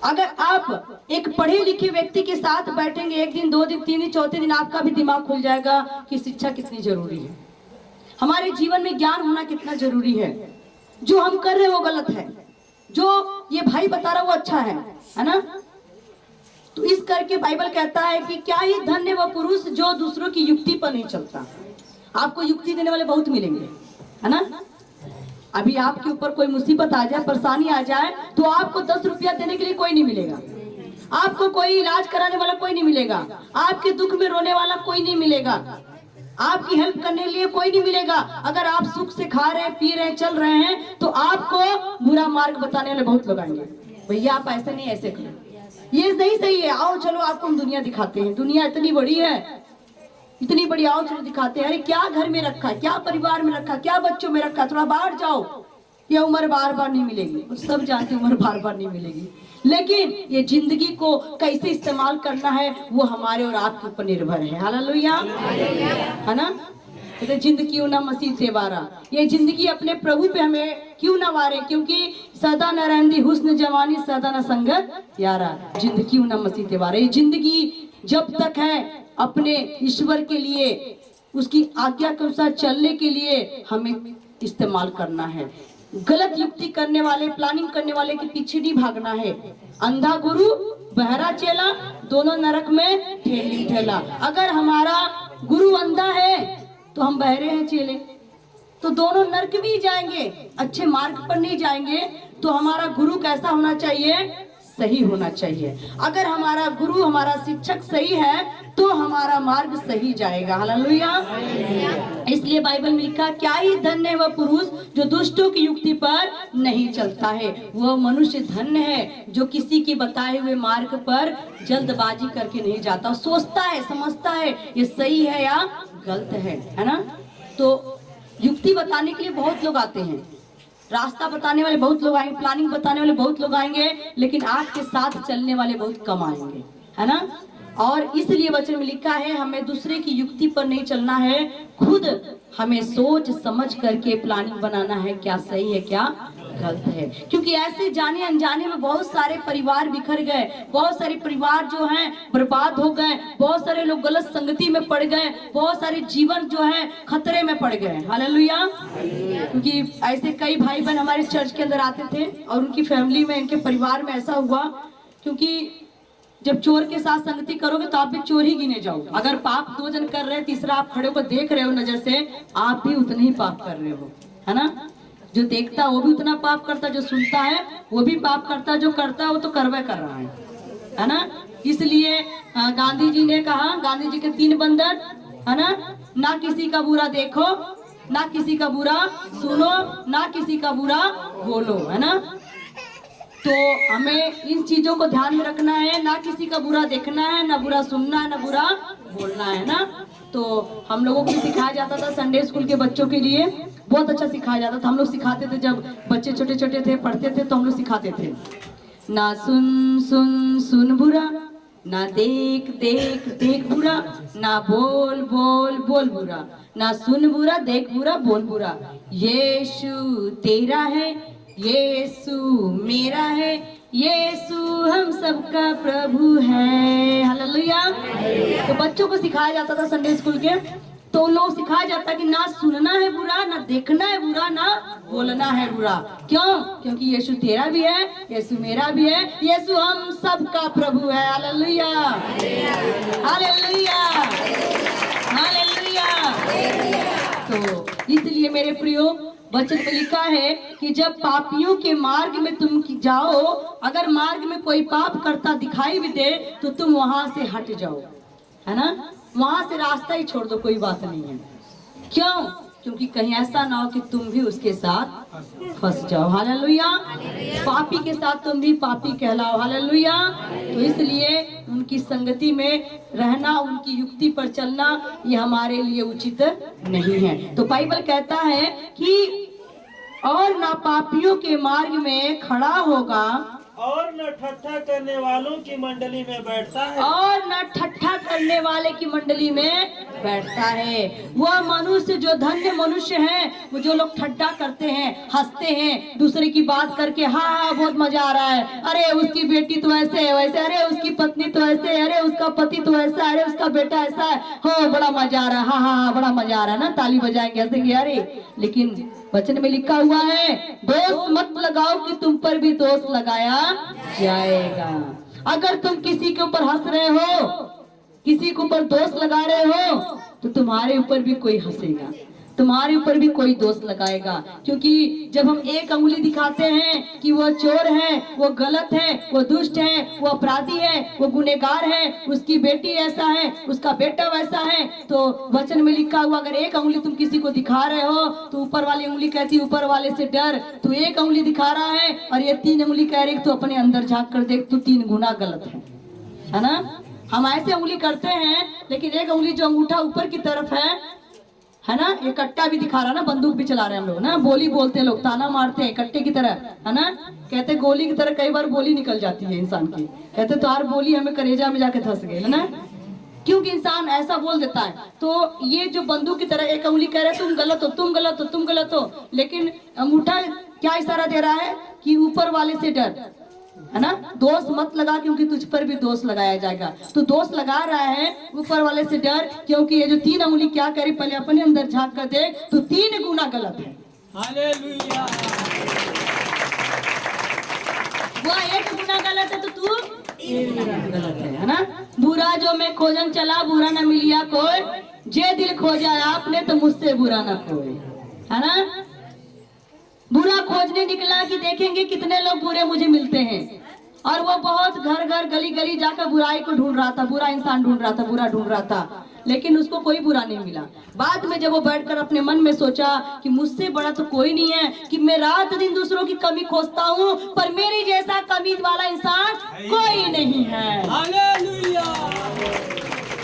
अगर आप एक पढ़े लिखे व्यक्ति के साथ बैठेंगे, एक दिन, 2 दिन, 3 दिन, चौथे दिन आपका भी दिमाग खुल जाएगा कि शिक्षा कितनी जरूरी है, हमारे जीवन में ज्ञान होना कितना जरूरी है। जो हम कर रहे हैं वो गलत है, जो ये भाई बता रहा वो अच्छा है ना। तो इस करके बाइबल कहता है कि क्या ही धन्य वो पुरुष जो दूसरों की युक्ति पर नहीं चलता। आपको युक्ति देने वाले बहुत मिलेंगे, है ना। अभी आपके ऊपर कोई मुसीबत आ जाए, परेशानी आ जाए, तो आपको 10 रुपया देने के लिए कोई नहीं मिलेगा, आपको कोई इलाज कराने वाला कोई नहीं मिलेगा, आपके दुख में रोने वाला कोई नहीं मिलेगा, आपकी हेल्प करने के लिए कोई नहीं मिलेगा। अगर आप सुख से खा रहे हैं, पी रहे हैं, चल रहे हैं, तो आपको बुरा मार्ग बताने वाले बहुत लोग आएंगे, भैया आप ऐसे नहीं, ऐसे करो, ये नहीं सही है, आओ चलो आपको हम दुनिया दिखाते हैं, दुनिया इतनी बड़ी है, इतनी बड़ी, आओ चलो दिखाते हैं। अरे क्या घर में रखा, क्या परिवार में रखा, क्या बच्चों में रखा, थोड़ा बाहर जाओ, ये उम्र बार बार नहीं मिलेगी, सब जानते उम्र बार बार नहीं मिलेगी, लेकिन ये जिंदगी को कैसे इस्तेमाल करना है वो हमारे और आपके ऊपर निर्भर है। हालेलुया, है ना। तो जिंद क्यों ना मसीह से वारा, ये जिंदगी अपने प्रभु पे हमें क्यों ना वारे, क्योंकि सदा न रहंदी हुस्न जवानी, सदा न संगत यारा, जिंद क्यों ना मसीह से वारा। ये जिंदगी जब तक है अपने ईश्वर के लिए, उसकी आज्ञा के अनुसार चलने के लिए हमें इस्तेमाल करना है। गलत युक्ति करने वाले, प्लानिंग करने वाले के पीछे नहीं भागना है। अंधा गुरु बहरा चेला, दोनों नरक में ठेली ठेला। अगर हमारा गुरु अंधा है तो हम बहरे हैं चेले, तो दोनों नरक भी जाएंगे, अच्छे मार्ग पर नहीं जाएंगे। तो हमारा गुरु कैसा होना चाहिए, सही होना चाहिए। अगर हमारा गुरु, हमारा शिक्षक सही है तो हमारा मार्ग सही जाएगा। हालेलुया। इसलिए बाइबल में लिखा, क्या ही धन्य है वह पुरुष जो दुष्टों की युक्ति पर नहीं चलता है, वह मनुष्य धन्य है जो किसी के बताए हुए मार्ग पर जल्दबाजी करके नहीं जाता, सोचता है, समझता है ये सही है या गलत है ना। तो युक्ति बताने के लिए बहुत लोग आते हैं, रास्ता बताने वाले बहुत लोग आएंगे, प्लानिंग बताने वाले बहुत लोग आएंगे, लेकिन आपके साथ चलने वाले बहुत कम आएंगे, है ना। और इसलिए वचन में लिखा है हमें दूसरे की युक्ति पर नहीं चलना है, खुद हमें सोच समझ करके प्लानिंग बनाना है, क्या सही है क्या गलत है। क्योंकि ऐसे जाने अनजाने में बहुत सारे परिवार बिखर गए, बहुत सारे परिवार जो हैं बर्बाद हो गए, बहुत सारे लोग गलत संगति में पड़ गए, बहुत सारे जीवन जो है खतरे में पड़ गए। हालेलुया। क्योंकि ऐसे कई भाई बहन हमारे चर्च के अंदर आते थे और उनकी फैमिली में, उनके परिवार में ऐसा हुआ, क्योंकि जब चोर के साथ संगति करोगे तो आप भी चोर ही गिने जाओगे। अगर पाप 2 जन कर रहे हैं, तीसरा आप खड़े होकर देख रहे हो नजर से, आप भी उतने ही पाप कर रहे हो, है ना। जो देखता है वो भी उतना पाप करता, जो सुनता है वो भी पाप करता, जो करता है वो तो करवा कर रहा है ना। इसलिए गांधी जी ने कहा, गांधी जी के 3 बंदर, है ना किसी का बुरा देखो, ना किसी का बुरा सुनो, ना किसी का बुरा बोलो, है ना। तो हमें इन चीजों को ध्यान में रखना है, ना किसी का बुरा देखना है, ना बुरा सुनना है, ना बुरा बोलना है ना। तो हम लोगों को सिखाया जाता था, संडे स्कूल के बच्चों के लिए बहुत अच्छा सिखाया जाता था। हम लोग सिखाते थे, जब बच्चे छोटे छोटे थे, पढ़ते थे, तो हम लोग सिखाते थे, ना सुन सुन सुन बुरा, ना देख देख देख बुरा, ना बोल बोल बोल बुरा, ना सुन बुरा, देख बुरा, बोल बुरा। यीशु तेरा है, यीशु मेरा है, यीशु हम सबका प्रभु है। हालेलुया। तो बच्चों को सिखाया जाता था संडे स्कूल के, तो उन लोग सिखाया जाता कि ना सुनना है बुरा, ना देखना है बुरा, ना बोलना है बुरा। क्यों? क्योंकि यीशु तेरा भी है, यीशु मेरा भी है, यीशु हम सबका प्रभु है। Hallelujah, hallelujah, hallelujah. तो इसलिए मेरे प्रियो, वचन में लिखा है कि जब पापियों के मार्ग में तुम जाओ, अगर मार्ग में कोई पाप करता दिखाई भी दे तो तुम वहां से हट जाओ, है ना। वहां से रास्ता ही छोड़ दो, कोई बात नहीं है। क्यों? क्योंकि कहीं ऐसा ना हो कि तुम भी उसके साथ फंस जाओ। हालेलुया। पापी के साथ तुम भी पापी कहलाओ। हालेलुया। तो इसलिए उनकी संगति में रहना, उनकी युक्ति पर चलना, ये हमारे लिए उचित नहीं है। तो बाइबल कहता है कि और ना पापियों के मार्ग में खड़ा होगा और न ठट्ठा करने वालों की मंडली में बैठता है। और न ठट्ठा करने वाले की मंडली में बैठता है। वह मनुष्य जो धन्य मनुष्य है, वो जो लोग ठट्ठा करते हैं, हंसते हैं, दूसरे की बात करके हाँ हाँ बहुत मजा आ रहा है, अरे उसकी बेटी तो ऐसे है वैसे, अरे उसकी पत्नी तो ऐसे, अरे उसका पति तो ऐसा, अरे उसका बेटा ऐसा है, हो बड़ा मजा आ रहा है, हाँ हाँ हाँ बड़ा मजा आ रहा है ना, ताली बजाएंगे हंसेंगे। अरे लेकिन वचन में लिखा हुआ है, दोष मत लगाओ कि तुम पर भी दोष लगाया जाएगा। अगर तुम किसी के ऊपर हंस रहे हो, किसी के ऊपर दोष लगा रहे हो, तो तुम्हारे ऊपर भी कोई हंसेगा, तुम्हारे ऊपर भी कोई दोष लगाएगा। क्योंकि जब हम एक अंगुली दिखाते हैं कि वो चोर है, वो गलत है, वो दुष्ट है, वो अपराधी है, वो गुनहगार है, उसकी बेटी ऐसा है, उसका बेटा वैसा है, तो वचन में लिखा हुआ अगर एक अंगुली तुम किसी को दिखा रहे हो तो ऊपर वाली अंगुली कहती है ऊपर वाले से डर, तू एक अंगुली दिखा रहा है और ये 3 अंगुली कह रही तो अपने अंदर झांक कर देख, तू 3 गुना गलत है ना। हम ऐसे अंगुली करते हैं, लेकिन एक अंगुली जो अंगूठा ऊपर की तरफ है ना, ये कट्टा भी दिखा रहा ना, बंदूक भी चला रहे हैं हम लोग ना, बोली बोलते हैं लोग, ताना मारते हैं कट्टे की तरह, है ना। कहते गोली की तरह कई बार बोली निकल जाती है इंसान की, कहते तो यार बोली हमें करेजा में जाके धंस गए, है ना, क्योंकि इंसान ऐसा बोल देता है। तो ये जो बंदूक की तरह एक अंगुली कह रहे तुम गलत हो, तुम गलत हो, तुम गलत हो, लेकिन अंगूठा क्या इशारा दे रहा है कि ऊपर वाले से डर, है ना, दोष मत लगा क्योंकि तुझ पर भी दोष लगाया जाएगा। तो दोष लगा रहा है ऊपर वाले से डर, क्योंकि ये जो 3 अंगुली क्या करे, पहले अपने अंदर झांक कर दे तो 3 गुना गलत है। हालेलुया। वो 1 गुना गलत है तो तू 1 गुना गलत है ना। बुरा जो मैं खोजन चला बुरा न मिलिया कोई, जे दिल खोजा आपने तो मुझसे बुरा ना कोई, है ना। बुरा खोजने निकला कि देखेंगे कितने लोग बुरे मुझे मिलते हैं, और वो बहुत घर घर गली गली जाकर बुराई को ढूंढ रहा था, बुरा इंसान ढूंढ रहा था, बुरा ढूंढ रहा था, लेकिन उसको कोई बुरा नहीं मिला। बाद में जब वो बैठकर अपने मन में सोचा कि मुझसे बड़ा तो कोई नहीं है, कि मैं रात दिन दूसरों की कमी खोजता हूँ पर मेरी जैसा कमी वाला इंसान कोई नहीं है। हालेलुया।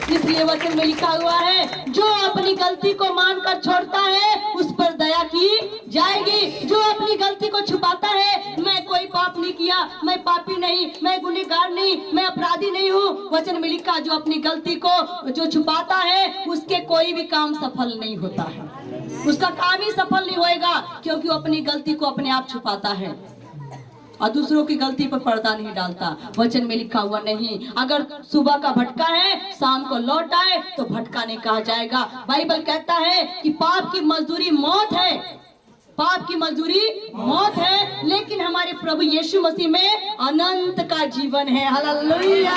इसलिए वचन में लिखा हुआ है, जो अपनी गलती को मानकर छोड़ता है उस पर दया की जाएगी, जो अपनी गलती को छुपाता है, मैं कोई पाप नहीं किया, मैं पापी नहीं, मैं गुनहगार नहीं, मैं अपराधी नहीं हूँ, वचन में लिखा जो अपनी गलती को जो छुपाता है उसके कोई भी काम सफल नहीं होता है, उसका काम ही सफल नहीं होएगा, क्योंकि वो अपनी गलती को अपने आप छुपाता है और दूसरों की गलती पर पर्दा नहीं डालता। वचन में लिखा हुआ नहीं, अगर सुबह का भटका है शाम को लौट आए तो भटका नहीं कहा जाएगा। बाइबल कहता है कि पाप की मजदूरी मौत है, पाप की मजदूरी मौत है, लेकिन हमारे प्रभु यीशु मसीह में अनंत का जीवन है। हालेलुया।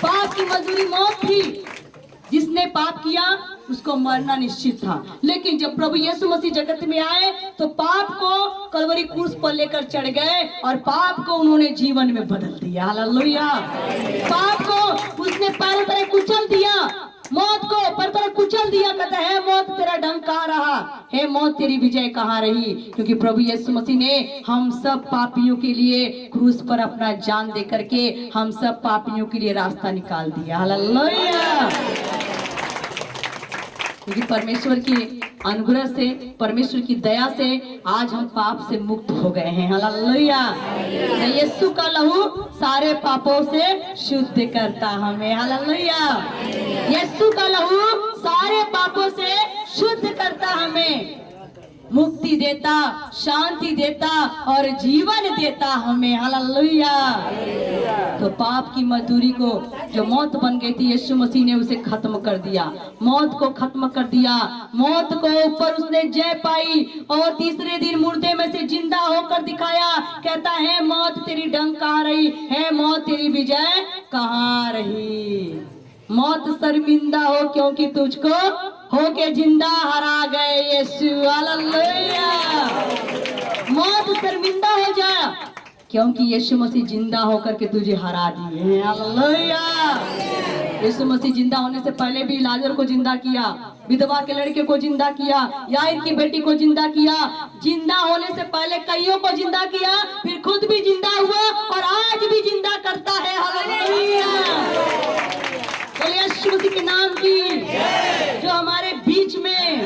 पाप की मजदूरी मौत थी, जिसने पाप किया उसको मरना निश्चित था, लेकिन जब प्रभु यीशु मसीह जगत में आए तो पाप को कलवरी क्रूस पर लेकर चढ़ गए और पाप को उन्होंने जीवन में बदल दिया। हालेलुया। पाप को उसने पैरों तले कुचल दिया, मौत को पर पर कुचल दिया। कहता है मौत तेरा डंक कहाँ रहा, हे मौत तेरी विजय कहाँ रही, क्योंकि प्रभु यीशु मसीह ने हम सब पापियों के लिए क्रूस पर अपना जान दे करके हम सब पापियों के लिए रास्ता निकाल दिया। हालेलुया। क्योंकि परमेश्वर के अनुग्रह से, परमेश्वर की दया से आज हम पाप से मुक्त हो गए हैं। हालेलुया। यीशु का लहू सारे पापों से शुद्ध करता हमें। हालेलुया। यीशु का लहू सारे पापों से शुद्ध करता हमें, मुक्ति देता, शांति देता और जीवन देता हमें। हालेलुया। तो पाप की मजदूरी को जो मौत बन गई थी, यीशु मसीह ने उसे खत्म कर दिया, मौत को खत्म कर दिया, मौत को ऊपर उसने जय पाई और तीसरे दिन मुर्दे में से जिंदा होकर दिखाया। कहता है मौत तेरी डंक कहाँ रही, है मौत तेरी विजय कहाँ रही। मौत शर्मिंदा हो क्योंकि तुझको होके जिंदा हरा गए यीशु। हालेलुया। मौत शर्मिंदा हो जा क्योंकि यीशु मसीह जिंदा होकर के तुझे हरा दिए। हालेलुया। यीशु मसीह जिंदा होने से पहले भी लाजर को जिंदा किया, विधवा के लड़के को जिंदा किया, याईर की बेटी को जिंदा किया। जिंदा होने से पहले कईयों को जिंदा किया, फिर खुद भी जिंदा हुआ और आज भी जिंदा करता है। हालेलुया। यीशु मसीह के नाम की जो हमारे बीच में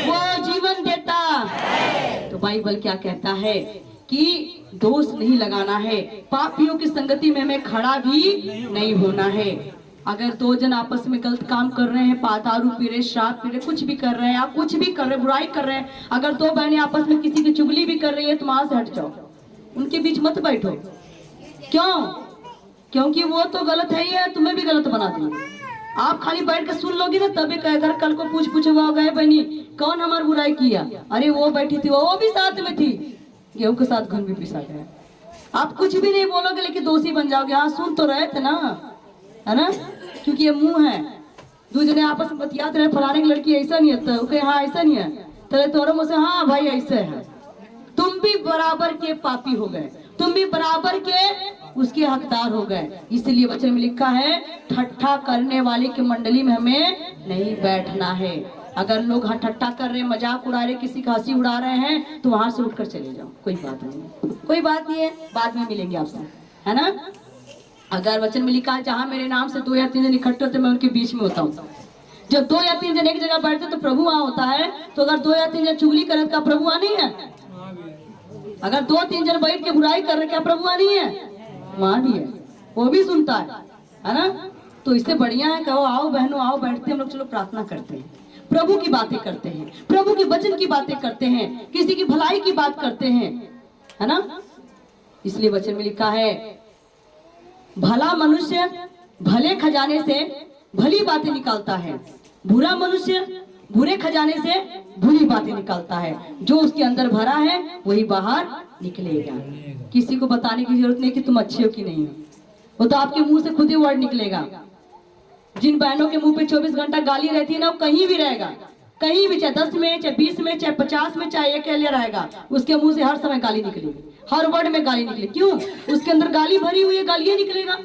वो जीवन देता। तो बाइबल क्या कहता है कि दोष नहीं लगाना है, पापियों की संगति में हमें खड़ा भी नहीं होना है। अगर दो जन आपस में गलत काम कर रहे हैं, दारू पी रहे, शराब पी रहे, कुछ भी कर रहे हैं, आप कुछ भी कर रहे हैं, बुराई कर रहे हैं, अगर दो बहनें आपस में किसी की चुगली भी कर रही है तो वहां से हट जाओ, उनके बीच मत बैठो। क्यों? क्योंकि वो तो गलत है ही है, तुम्हें भी गलत बना देंगे। आप खाली बैठ के सुन लोगे ना, तभी अगर कल को पूछ हुआ गए बहनी कौन हमारी बुराई किया, अरे वो बैठी थी, वो भी साथ में थी, गेहूं के साथ घुन भी पिसा गया। आप कुछ भी नहीं बोलोगे लेकिन दोषी बन जाओगे। हाँ सुन तो रहे थे ना, है ना, क्योंकि ये मुंह है। दूसरे आपस में बतियाते रहे, फलाने की लड़की ऐसा नहीं है, तो हाँ ऐसा नहीं है, तो तोरो मुझसे हाँ भाई ऐसे है। तुम भी बराबर के पापी हो गए, तुम भी बराबर के उसके हकदार हो गए। इसलिए वचन में लिखा है ठट्ठा करने वाले की मंडली में हमें नहीं बैठना है। अगर लोग हाँ ठट्ठा कर रहे, मजाक उड़ा रहे, किसी का हंसी उड़ा रहे हैं तो वहां से उठकर चले जाओ, कोई बात नहीं, कोई बात नहीं है, बाद में मिलेंगे आपसे, है ना। अगर वचन में लिखा है जहां मेरे नाम से 2 या 3 जन इकट्ठे होते मैं उनके बीच में होता हूँ। जब 2 या 3 जन एक जगह बैठते तो प्रभु वहां होता है। तो अगर 2 या 3 जन चुगली करे तो प्रभु वहां नहीं है? अगर 2-3 जन बैठ के बुराई कर रहे, क्या प्रभु वहां नहीं है? वहां भी है, वो भी सुनता है ना। तो इससे बढ़िया है कहो आओ बहनों आओ, बैठते हम लोग, चलो प्रार्थना करते हैं, प्रभु की बातें करते हैं, प्रभु के वचन की बातें करते हैं, किसी की भलाई की बात करते हैं, है ना। इसलिए वचन में लिखा है भला मनुष्य भले खजाने से भली बातें निकालता है, बुरा मनुष्य बुरे खजाने से बुरी बातें निकालता है। जो उसके अंदर भरा है वही बाहर निकलेगा। किसी को बताने की जरूरत नहीं कि तुम अच्छे हो कि नहीं हो, वो तो आपके मुंह से खुद ही वर्ड निकलेगा। जिन बहनों के मुंह पे 24 घंटा गाली रहती है ना, वो कहीं भी रहेगा, कहीं भी, चाहे 10 में, चाहे 20 में, चाहे 50 में, चाहे अकेले रहेगा, उसके मुंह से हर समय गाली निकलेगी, हर वर्ड में गाली निकलेगी। क्यों? उसके अंदर गाली भरी हुई है, गालियां निकलेगा।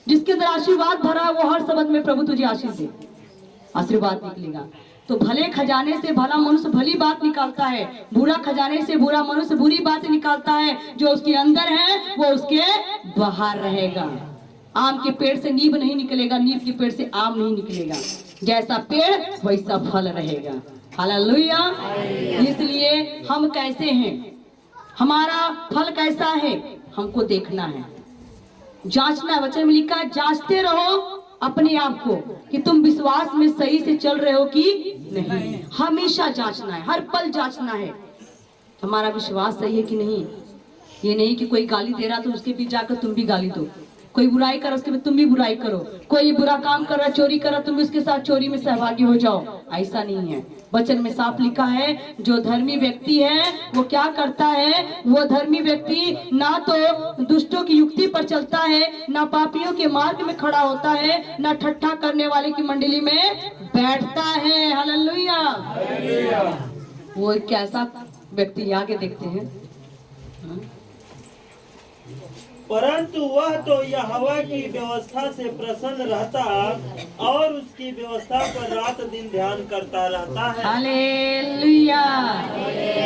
जिसके अंदर आशीर्वाद भरा है वो हर शब्द में प्रभु तुझे आशीष दे, आशीर्वाद निकलेगा। तो भले खजाने से भला मनुष्य भली बात निकालता है, बुरा खजाने से बुरा मनुष्य बुरी बात निकालता है। जो उसके अंदर है वो उसके बाहर रहेगा। आम के पेड़ से नींब नहीं निकलेगा, नींब के पेड़ से आम नहीं निकलेगा। जैसा पेड़ वैसा फल रहेगा। हालेलुया। इसलिए हम कैसे हैं, हमारा फल कैसा है, हमको देखना है, जांचना है। वचन में लिखा है जांचते रहो अपने आप को कि तुम विश्वास में सही से चल रहे हो कि नहीं। हमेशा जांचना है, हर पल जांचना है हमारा विश्वास सही है कि नहीं। ये नहीं कि कोई गाली दे रहा तो उसके बीच जाकर तुम भी गाली दो, कोई बुराई कर उसके बाद तुम भी बुराई करो, कोई बुरा काम कर रहा, चोरी कर रहा, तुम भी उसके साथ चोरी में सहभागी हो जाओ। ऐसा नहीं है। वचन में साफ लिखा है जो धर्मी व्यक्ति है वो क्या करता है, वो धर्मी व्यक्ति ना तो दुष्टों की युक्ति पर चलता है, ना पापियों के मार्ग में खड़ा होता है, ना ठट्ठा करने वाले की मंडली में बैठता है। हालेलुया। वो एक कैसा व्यक्ति आगे देखते हैं, परंतु वह तो यहोवा की व्यवस्था से प्रसन्न रहता और उसकी व्यवस्था पर रात दिन ध्यान करता रहता है। हालेलुया।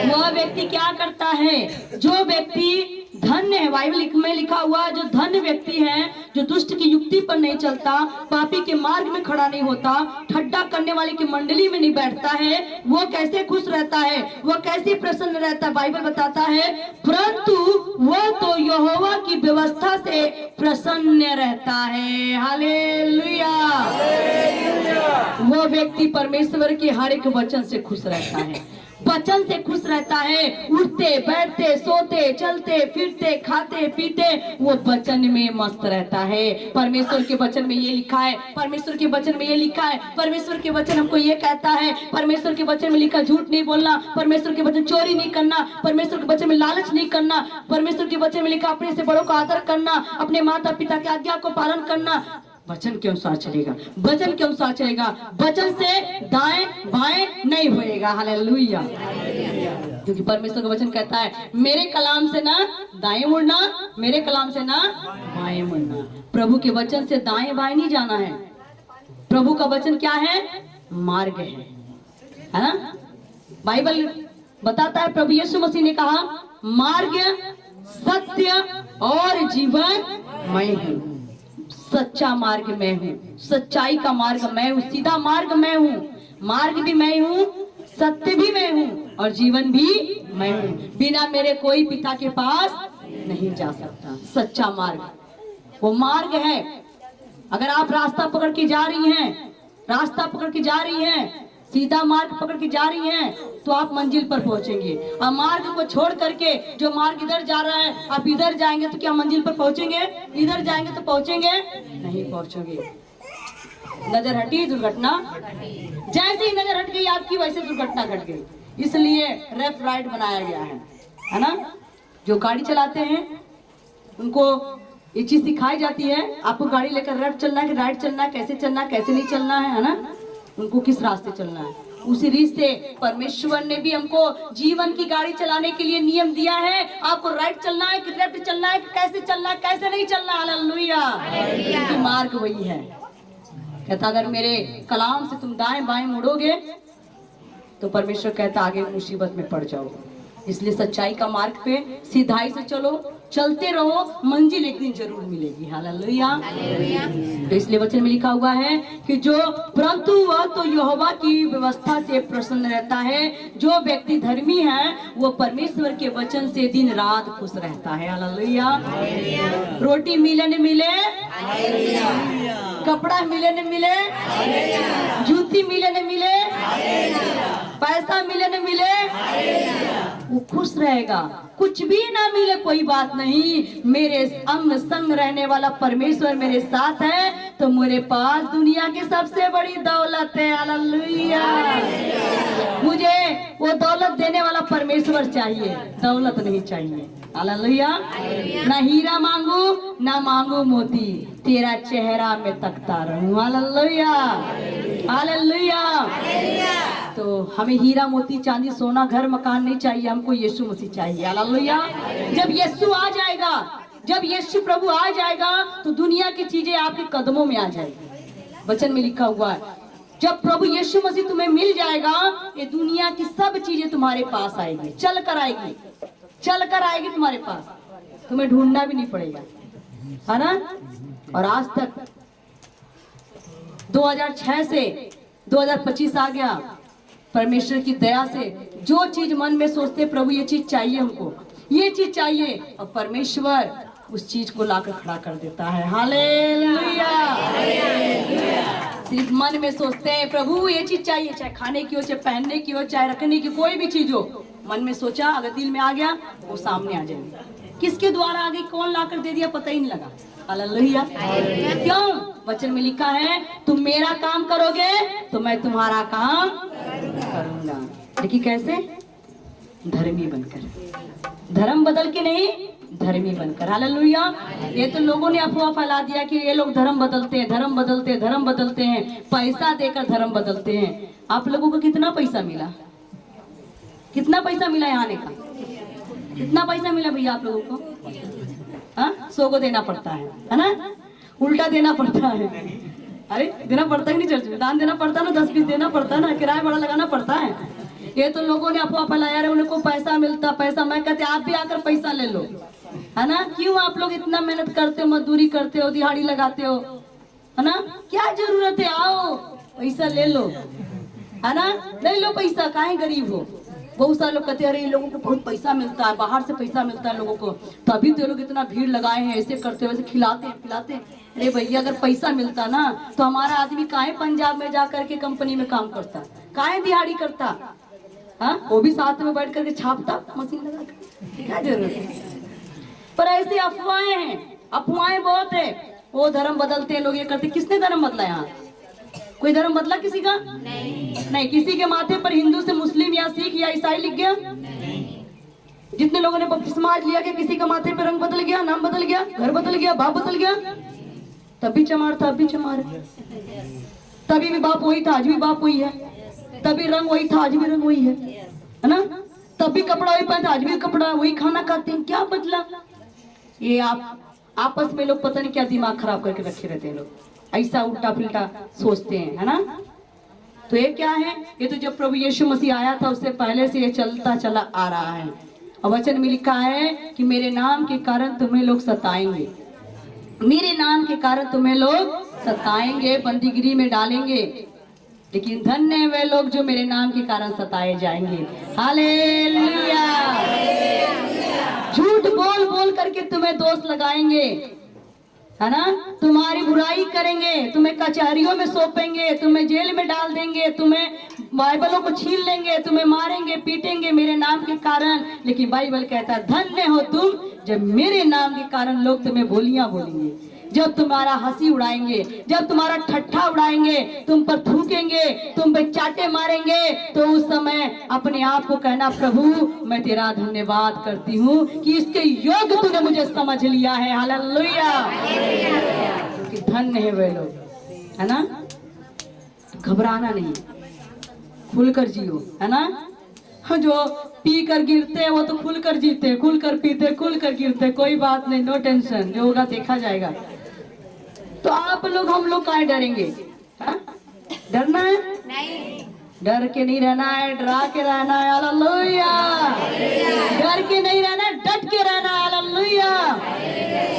वह व्यक्ति क्या करता है, जो व्यक्ति धन्य है, बाइबल में लिखा हुआ जो धन्य व्यक्ति है, जो दुष्ट की युक्ति पर नहीं चलता, पापी के मार्ग में खड़ा नहीं होता, ठट्ठा करने वाले की मंडली में नहीं बैठता है, वो कैसे खुश रहता है, वो कैसे प्रसन्न रहता है। बाइबल बताता है परंतु वो तो यहोवा की व्यवस्था से प्रसन्न रहता है। हालेलुया। वो व्यक्ति परमेश्वर के हर एक वचन से खुश रहता है, वचन से खुश रहता है। उठते बैठते सोते चलते फिरते खाते पीते वो वचन में मस्त रहता है। परमेश्वर के वचन में ये लिखा है, परमेश्वर के वचन में ये लिखा है, परमेश्वर के वचन हमको ये कहता है, परमेश्वर के वचन में लिखा झूठ नहीं बोलना, परमेश्वर के वचन चोरी नहीं करना, परमेश्वर के वचन में लालच नहीं करना, परमेश्वर के वचन में लिखा अपने से बड़ों का आदर करना, अपने माता पिता की आज्ञा को पालन करना। वचन के अनुसार चलेगा, वचन के अनुसार चलेगा, वचन से दाएं बाएं नहीं होएगा। हालेलुया। क्योंकि परमेश्वर का वचन कहता है मेरे कलाम से ना दाएं मुड़ना, मेरे कलाम से ना बाएं मुड़ना। प्रभु के वचन से दाएं बाएं नहीं जाना है। प्रभु का वचन क्या है, मार्ग है ना। बाइबल बताता है प्रभु यीशु मसीह ने कहा मार्ग सत्य और जीवन मैं हूँ। सच्चा मार्ग मैं हूँ, सच्चाई का मार्ग मैं हूँ, सीधा मार्ग मैं हूँ, मार्ग भी मैं हूँ, सत्य भी मैं हूँ और जीवन भी मैं हूँ, बिना मेरे कोई पिता के पास नहीं जा सकता। सच्चा मार्ग वो मार्ग है। अगर आप रास्ता पकड़ के जा रही हैं, रास्ता पकड़ के जा रही हैं, सीधा मार्ग पकड़ के जा रही हैं, तो आप मंजिल पर पहुंचेंगे। और मार्ग को छोड़ करके जो मार्ग इधर जा रहा है, आप इधर जाएंगे तो क्या मंजिल पर पहुंचेंगे? इधर जाएंगे तो पहुंचेंगे नहीं, पहुंचोगे। नजर हटी दुर्घटना, जैसे ही नजर हट गई आपकी वैसे दुर्घटना घट गई। इसलिए लेफ्ट राइट बनाया गया है ना। जो गाड़ी चलाते हैं उनको ये चीज सिखाई जाती है, आपको गाड़ी लेकर लेफ्ट चलना है कि राइट चलना है, कैसे चलना है, कैसे नहीं चलना है ना, उनको किस रास्ते चलना है। उसी रीत से परमेश्वर ने भी हमको जीवन की गाड़ी चलाने के लिए नियम दिया है। आपको राइट चलना है कि लेफ्ट चलना है, कैसे चलना है, कैसे नहीं चलना। हालेलुया। क्योंकि मार्ग वही है। कहता अगर मेरे कलाम से तुम दाएं बाएं मुड़ोगे तो परमेश्वर कहता आगे मुसीबत में पड़ जाओगे। इसलिए सच्चाई का मार्ग पे सीधाई से चलो, चलते रहो, मंजिल एक दिन जरूर मिलेगी। हालेलुया। तो इसलिए वचन में लिखा हुआ है कि जो परंतु वह तो यहोवा की व्यवस्था से प्रसन्न रहता है। जो व्यक्ति धर्मी है वो परमेश्वर के वचन से दिन रात खुश रहता है। हालेलुया। रोटी मिले न मिले, कपड़ा मिले न मिले, जूती मिले न मिले, पैसा मिले न मिले, वो खुश रहेगा। कुछ भी ना मिले कोई बात नहीं, मेरे अंग संग रहने वाला परमेश्वर मेरे साथ है तो मेरे पास दुनिया की सबसे बड़ी दौलत है। हालेलुया। मुझे वो दौलत देने वाला परमेश्वर चाहिए, दौलत नहीं चाहिए। हालेलुया। ना हीरा मांगू ना मांगू मोती, तेरा चेहरा में तकता रहूं। हालेलुया। हालेलुया। तो हमें हीरा मोती चांदी सोना घर मकान नहीं चाहिए, हमको यीशु मसीह चाहिए। हालेलुया। जब यीशु आ जाएगा, जब यीशु प्रभु आ जाएगा तो दुनिया की चीजें आपके कदमों में आ जाएगी। वचन में लिखा हुआ है जब प्रभु यीशु मसीह तुम्हें मिल जाएगा, ये दुनिया की सब चीजें तुम्हारे पास आएगी, चल कर आएगी, चल कर आएगी तुम्हारे पास, तुम्हें ढूंढना भी नहीं पड़ेगा, है ना। और आज तक 2006 से 2025 आ गया, परमेश्वर की दया से जो चीज मन में सोचते प्रभु ये चीज चाहिए हमको, ये चीज चाहिए, और परमेश्वर उस चीज को लाकर खड़ा कर देता है। हालेलुया। सिर्फ मन में सोचते हैं प्रभु ये चीज चाहिए, चाहे खाने की हो, चाहे पहनने की हो, चाहे रखने की, कोई भी चीज हो, मन में सोचा, अगर दिल में आ गया वो सामने आ जाएगी। किसके द्वारा आ गई, कौन लाकर दे दिया, पता ही नहीं लगा। हालेलुया। क्यों? वचन में लिखा है तुम मेरा काम करोगे तो मैं तुम्हारा काम करूंगा। देखिए कैसे, धर्मी बनकर, धर्म बदल के नहीं, धर्मी बनकर। हालेलुया। ये तो लोगों ने अफवाह फैला दिया कि ये लोग धर्म बदलते हैं, धर्म बदलते हैं, धर्म बदलते हैं, पैसा देकर धर्म बदलते हैं। आप लोगों को कितना पैसा मिला, कितना पैसा मिला यहाँ आने का, कितना पैसा मिला भैया आप लोगों को? हाँ, 100 को देना पड़ता है ना, उल्टा देना पड़ता है। अरे देना पड़ता है नहीं, चर्च में दान देना पड़ता है ना, 10-20 देना पड़ता है ना, किराया बड़ा लगाना पड़ता है। ये तो लोगों ने अफवाह फैलाया, उनको पैसा मिलता, पैसा। मैं कहते आप भी आकर पैसा ले लो, है ना। क्यों आप लोग इतना मेहनत करते हो, मजदूरी करते हो, दिहाड़ी लगाते हो, है ना, क्या जरूरत है, आओ पैसा ले लो, है ना, ले लो पैसा, काहे गरीब हो। बहुत सारे लोग कहते हैं अरे इन लोगों को बहुत पैसा मिलता है, बाहर से पैसा मिलता है लोगों को, तभी तो लोग इतना भीड़ लगाए हैं, ऐसे करते हैं, वैसे खिलाते हैं पिलाते हैं। अरे भैया अगर पैसा मिलता ना तो हमारा आदमी काहे पंजाब में जा करके कंपनी में काम करता, काहे दिहाड़ी करता, हाँ, वो भी साथ में बैठ करके छापता मशीन लगा कर, क्या जरूरत है। पर ऐसी अफवाहें हैं, अफवाहें बहुत है। वो धर्म बदलते हैं लोग, ये करते। किसने धर्म बदला यहाँ? कोई धर्म बदला किसी का? नहीं। किसी के माथे पर हिंदू से मुस्लिम या सिख या ईसाई लिख गया? जितने लोगों ने बपतिस्मा लिया कि किसी का माथे पे रंग बदल गया, नाम बदल गया, घर बदल गया, बाप बदल गया, तब भी चमार था, अब भी चमार, तभी भी बाप वही था, आज भी बाप वही है, तभी रंग वही था, आज भी रंग वही है ना, तब भी कपड़ा वही पहनता, आज भी कपड़ा वही, खाना खाते हैं, क्या बदला? ये आप आपस में लोग पता नहीं क्या दिमाग खराब करके रखे रहते हैं, लोग ऐसा उल्टा पुल्टा सोचते हैं, है ना। तो ये क्या है, ये तो जब प्रभु यीशु मसीह आया था उससे पहले से ये चलता चला आ रहा है। और वचन में लिखा है कि मेरे नाम के कारण तुम्हें लोग सताएंगे, मेरे नाम के कारण तुम्हें लोग सताएंगे, बंदीगिरी में डालेंगे, लेकिन धन्य है वे लोग जो मेरे नाम के कारण सताए जाएंगे। हालेलुया। झूठ बोल बोल करके तुम्हें दोष लगाएंगे, है ना, तुम्हारी बुराई करेंगे, तुम्हें कचहरियों में सौंपेंगे, तुम्हें जेल में डाल देंगे, तुम्हें बाइबलों को छीन लेंगे, तुम्हें मारेंगे पीटेंगे मेरे नाम के कारण। लेकिन बाइबल कहता है धन्य हो तुम जब मेरे नाम के कारण लोग तुम्हें बोलियां बोलेंगे, जब तुम्हारा हंसी उड़ाएंगे, जब तुम्हारा ठट्ठा उड़ाएंगे, तुम पर थूकेंगे, तुम पे चाटे मारेंगे, तो उस समय अपने आप को कहना प्रभु मैं तेरा धन्यवाद करती हूँ कि इसके योग्य तूने मुझे समझ लिया है। हालेलुया। क्योंकि धन्य है वे लोग, है ना, घबराना नहीं, खुलकर जियो, है ना। जो पी कर गिरते हैं वो तो खुलकर जीते, खुलकर पीते, खुलकर गिरते, कोई बात नहीं, नो टेंशन, जो होगा देखा जाएगा। तो आप लोग हम लोग काहे डरेंगे? हा? डरना है नहीं, डर के नहीं रहना है, डरा के रहना है। हालेलुया। डर के नहीं रहना है, डट के रहना है। हालेलुया।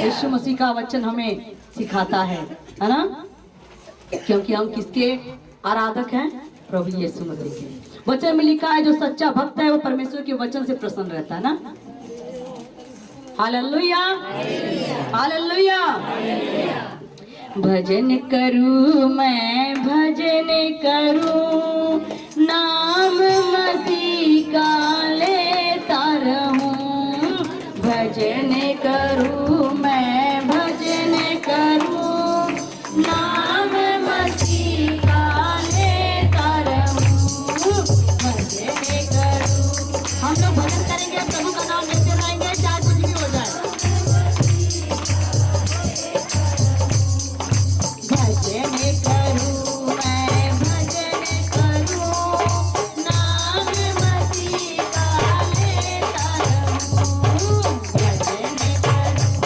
यीशु मसीह का वचन हमें सिखाता है ना, क्योंकि हम किसके आराधक हैं? प्रभु यीशु मसीह के। वचन में लिखा है जो सच्चा भक्त है वो परमेश्वर के वचन से प्रसन्न रहता है ना। हालेलुया। हालेलुया। भजन करूं मैं, भजन करूं, नाम मसीह का लेता रहूं। भजन करूं मैं, भजन करूं, नाम मसीह का लेता रहूं। भजन करूं, हम लोग भजन करेंगे, प्रभु का नाम लेते रहेंगे, चाहे कुछ भी हो जाए। भजन करूं मैं, भजन करूं, नाम मसीह का लेता रहूं। भजन करूं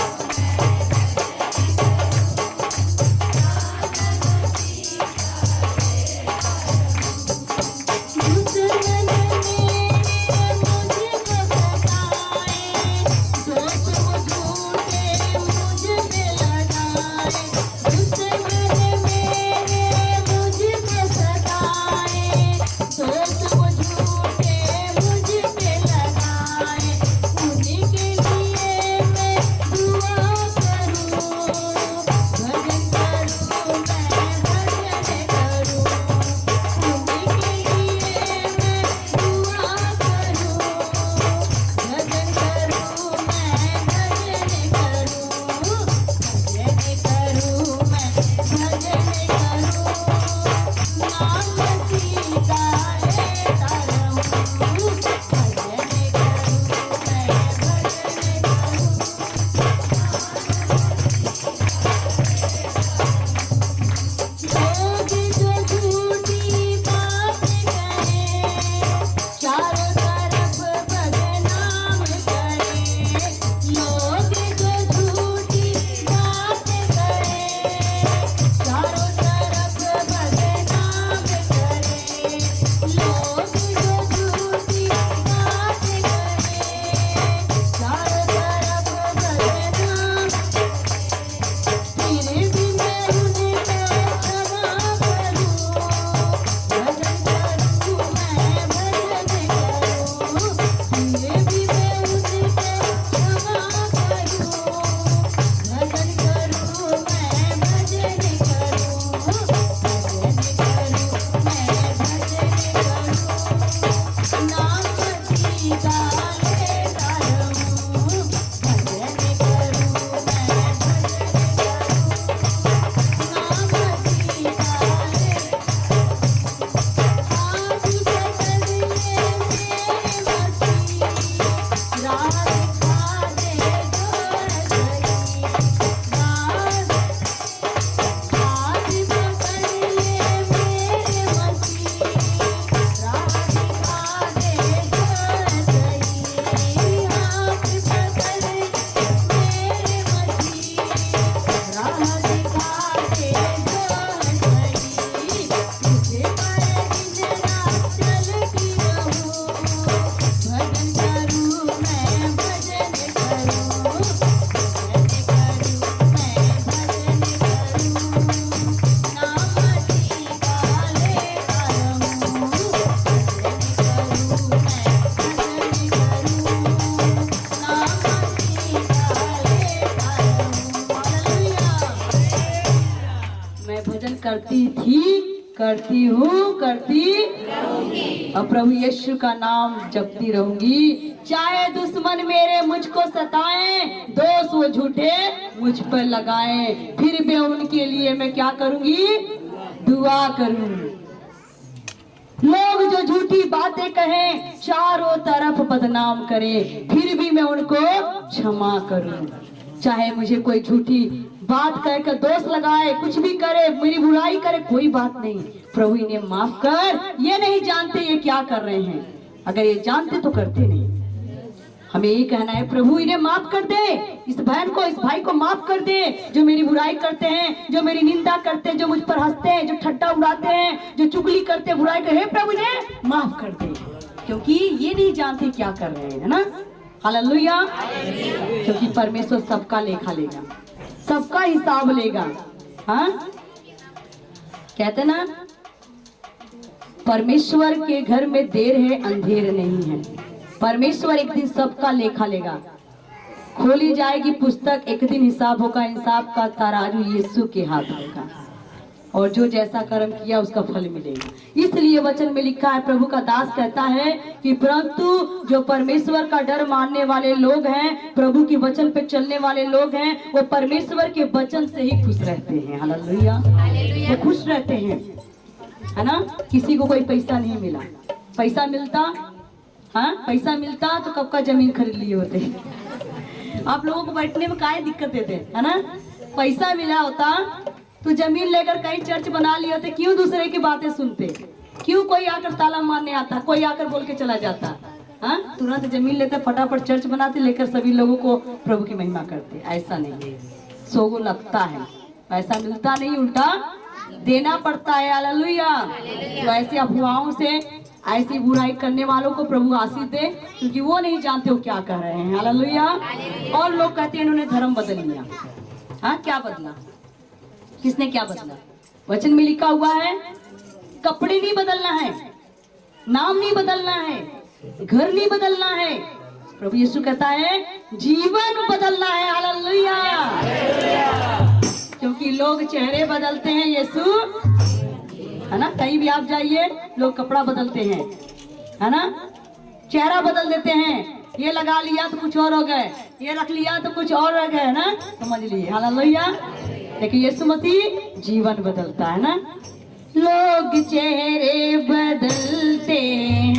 करती थी, करती हूँ, करती रहूंगी, और प्रभु यीशु का नाम जपती रहूंगी। चाहे दुश्मन मेरे मुझको सताएं, दोष वो झूठे मुझ पर लगाएं, फिर भी उनके लिए मैं क्या करूंगी? दुआ करूंगी। लोग जो झूठी बातें कहें, चारों तरफ बदनाम करें, फिर भी मैं उनको क्षमा करूं। चाहे मुझे कोई झूठी बात कहकर दोष लगाए, कुछ भी करे, मेरी बुराई करे, कोई बात नहीं, प्रभु इन्हें माफ कर, ये नहीं जानते ये क्या कर रहे हैं। अगर ये जानते तो करते नहीं। हमें ये कहना है, प्रभु इन्हें माफ कर दे, इस बहन को, इस भाई को माफ कर दे, जो मेरी बुराई करते हैं, जो मेरी निंदा करते हैं, जो मुझ पर हंसते हैं, जो ठट्टा उड़ाते हैं, जो चुगली करते हैं, बुराई करते हैं, प्रभु इन्हें माफ कर दे, क्योंकि ये नहीं जानते क्या कर रहे हैं, है ना। हालेलुया। क्योंकि परमेश्वर सबका लेखा लेगा, सबका हिसाब लेगा। हाँ, कहते ना, परमेश्वर के घर में देर है, अंधेर नहीं है। परमेश्वर एक दिन सबका लेखा लेगा। खोली जाएगी पुस्तक, एक दिन हिसाब होगा, इंसाफ का तराजू यीशु के हाथ होगा, और जो जैसा कर्म किया उसका फल मिलेगा। इसलिए वचन में लिखा है, प्रभु का दास कहता है कि परंतु जो परमेश्वर का डर मानने वाले लोग हैं, प्रभु की वचन पे चलने वाले लोग हैं, वो परमेश्वर के वचन से ही खुश रहते हैं। हालेलुया। वो खुश रहते हैं, है ना। किसी को कोई पैसा नहीं मिला, पैसा मिलता, हाँ, पैसा मिलता तो कब का जमीन खरीद लिए होते। आप लोगों को बैठने में काहे दिक्कत देते, है ना। पैसा मिला होता तो जमीन लेकर कहीं चर्च बना लिए होते। क्यों दूसरे की बातें सुनते? क्यों कोई आकर ताला मारने आता, कोई आकर बोल के चला जाता? हाँ, तुरंत जमीन लेते, फटाफट चर्च बनाते, लेकर सभी लोगों को प्रभु की महिमा करते। ऐसा नहीं, सोगो लगता है, पैसा मिलता नहीं, उल्टा देना पड़ता है। हालेलुया। तो ऐसे अफवाहों से, ऐसी बुराई करने वालों को प्रभु आशीष दे, क्योंकि वो नहीं जानते वो क्या कर रहे हैं। हालेलुया। और लोग कहते हैं इन्होंने धर्म बदल लिया। हाँ, क्या बदला? किसने क्या बदला? वचन में लिखा हुआ है, कपड़े नहीं बदलना है, नाम नहीं बदलना है, घर नहीं बदलना है, प्रभु यीशु कहता है जीवन बदलना है। हालेलुया। क्योंकि लोग चेहरे बदलते हैं, यीशु, है ना। कहीं भी आप जाइए, लोग कपड़ा बदलते हैं, है ना, चेहरा बदल देते हैं। ये लगा लिया तो कुछ और हो गए, ये रख लिया तो कुछ और रह गए, है ना, समझ लिए। हालेलुया। लेकिन यीशु मसीह जीवन बदलता है ना। लोग चेहरे बदलते हैं,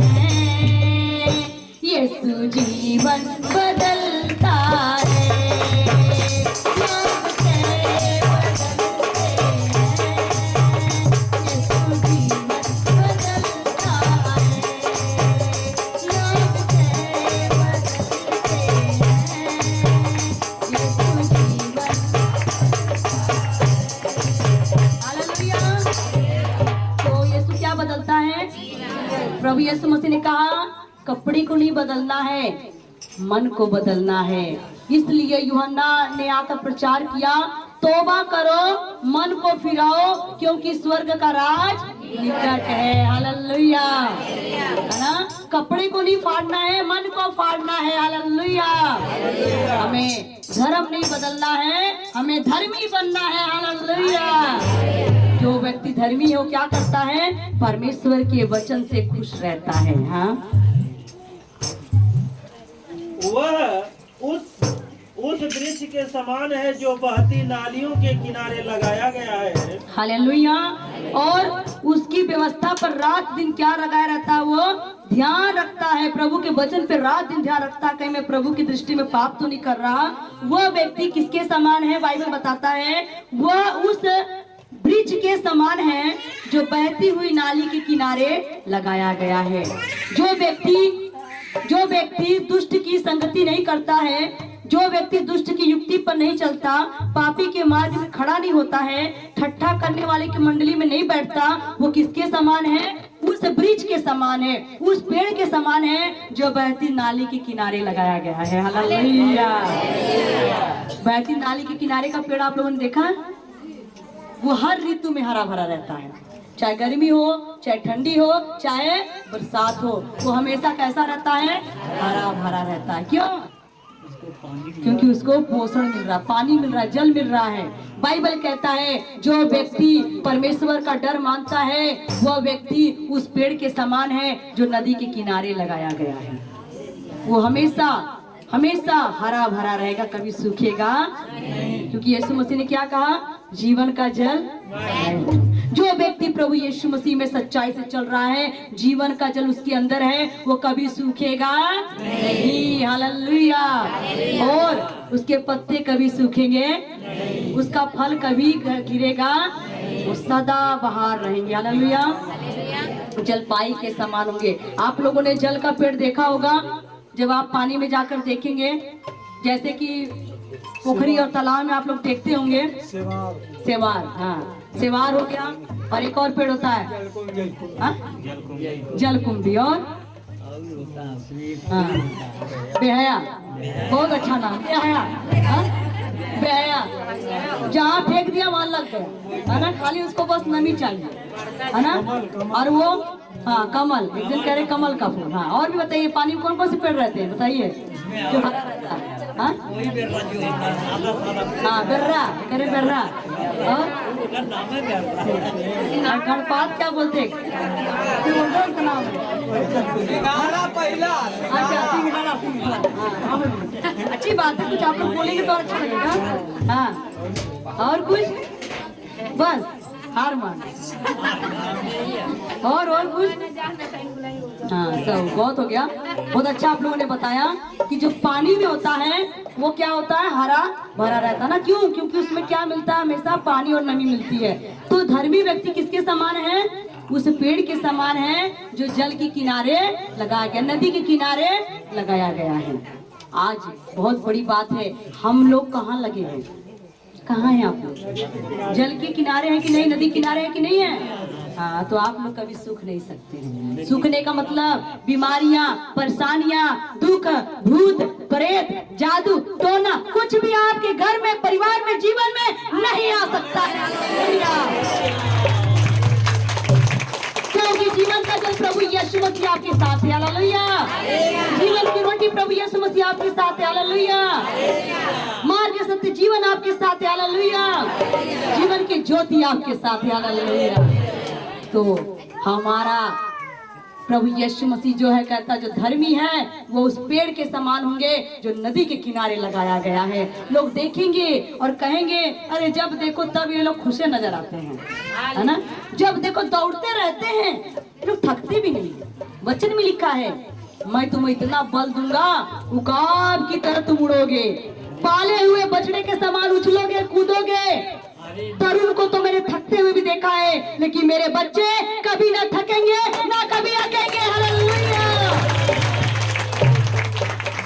यीशु जीवन बदलता है। लोग चेहरे प्रभु यीशु मसीह ने कहा, कपड़े को नहीं बदलना है, मन को बदलना है। इसलिए यूहन्ना ने आकर प्रचार किया, तौबा करो, मन को फिराओ, क्योंकि स्वर्ग का राज निकट है। हालेलुया, है ना। कपड़े को नहीं फाड़ना है, मन को फाड़ना है। हालेलुया। हमें धर्म नहीं बदलना है, हमें धर्मी बनना है। हालेलुया। जो व्यक्ति धर्मी हो क्या करता है? परमेश्वर के वचन से खुश रहता है। हाँ, वह उस वृक्ष के समान है जो बहती नालियों के किनारे लगाया गया है। हालेलुया। और उसकी व्यवस्था पर रात दिन क्या लगाया रहता है? वो ध्यान रखता है, प्रभु के वचन पे रात दिन ध्यान रखता है, कहीं मैं प्रभु की दृष्टि में पाप तो नहीं कर रहा। वह व्यक्ति किसके समान है? बाइबल बताता है, वह उस वृक्ष के समान है जो बहती हुई नाली के किनारे लगाया गया है। जो व्यक्ति दुष्ट की संगति नहीं करता है, जो व्यक्ति दुष्ट की युक्ति पर नहीं चलता, पापी के मार्ग में खड़ा नहीं होता है, ठट्ठा करने वाले की मंडली में नहीं बैठता, वो किसके समान है? उस वृक्ष के समान है, उस पेड़ के समान है जो बहती नाली के किनारे लगाया गया है। हालेलुया। बहती नाली के किनारे का पेड़ आप लोगों ने देखा? वो हर ऋतु में हरा भरा रहता है, चाहे गर्मी हो, चाहे ठंडी हो, चाहे बरसात हो, वो हमेशा कैसा रहता है? हरा भरा रहता है। क्यों? क्योंकि उसको पोषण मिल रहा, पानी मिल रहा, जल मिल रहा है। बाइबल कहता है जो व्यक्ति परमेश्वर का डर मानता है वह व्यक्ति उस पेड़ के समान है जो नदी के किनारे लगाया गया है। वो हमेशा हमेशा हरा भरा रहेगा, कभी सूखेगा नहीं, क्योंकि यीशु मसीह ने क्या कहा, जीवन का जल जो व्यक्ति प्रभु यीशु मसीह में सच्चाई से चल रहा है, जीवन का जल उसके अंदर है, वो कभी सूखेगा नहीं। हालेलुया। और उसके पत्ते कभी सूखेंगे, उसका फल कभी गिरेगा, वो सदा बहार रहेंगे। हालेलुया। जलपाई के समान होंगे। आप लोगों ने जल का पेड़ देखा होगा, जब आप पानी में जाकर देखेंगे, जैसे कि पोखरी और तालाब में आप लोग देखते होंगे, सेवार, हाँ सेवार हो गया, और एक और पेड़ होता है जलकुंभी, और हाँ बेहया, बहुत अच्छा नाम बेहया, हाँ बेहया, जहाँ फेंक दिया वहाँ लग गया, है ना, खाली उसको बस नमी चाहिए, है ना। और वो हाँ कमल, एक दिन कह रहे कमल का फूल। हाँ और भी बताइए, पानी में कौन कौन से पेड़ रहते हैं बताइए, जो हरा रहता है, हाँ बेर्रा, कह रहे बेर्रा, और गणपात क्या बोलते हैं, उसका नाम अच्छा, अच्छी बात है, कुछ आप लोग बोलेंगे तो अच्छा लगेगा। हाँ और कुछ, बस हार मान, और कुछ, हाँ सब बहुत हो गया। बहुत अच्छा आप लोगों ने बताया कि जो पानी में होता है वो क्या होता है, हरा भरा रहता है ना। क्यों? क्योंकि उसमें क्या मिलता है, हमेशा पानी और नमी मिलती है। तो धर्मी व्यक्ति किसके समान है, उस पेड़ के समान है जो जल के किनारे लगाया गया, नदी के किनारे लगाया गया है। आज बहुत बड़ी बात है, हम लोग कहाँ लगे हैं, कहाँ हैं आप लोग, जल के किनारे हैं कि नहीं, नदी किनारे हैं कि नहीं है। हाँ तो आप लोग कभी सूख नहीं सकते। सूखने का मतलब बीमारियां, परेशानियां, दुख, भूत, प्रेत, जादू, टोना, कुछ भी आपके घर में, परिवार में, जीवन में नहीं आ सकता है, क्योंकि जीवन का जल प्रभु यीशु मसीह आपके साथ है। हालेलुया। जीवन की रोटी प्रभु यीशु मसीह आपके साथ है। हालेलुया। मार्ग, सत्य, जीवन आपके साथ है। हालेलुया। जीवन की ज्योति आपके साथ है। हालेलुया। तो हमारा प्रभु यीशु मसीह जो है कहता है, जो धर्मी है वो उस पेड़ के समान होंगे जो नदी के किनारे लगाया गया है। लोग देखेंगे और कहेंगे, अरे जब देखो तब ये लोग खुशे नजर आते हैं, है ना, जब देखो दौड़ते रहते हैं, लोग थकते भी नहीं। वचन में लिखा है, मैं तुम्हें इतना बल दूंगा, उकाब की तरह तुम उड़ोगे, पाले हुए बछड़े के समान उछलोगे, कूदोगे। तरुण को तो मैंने थकते हुए भी देखा है, लेकिन मेरे बच्चे कभी ना थकेंगे ना कभी अकेंगे। हालेलुया।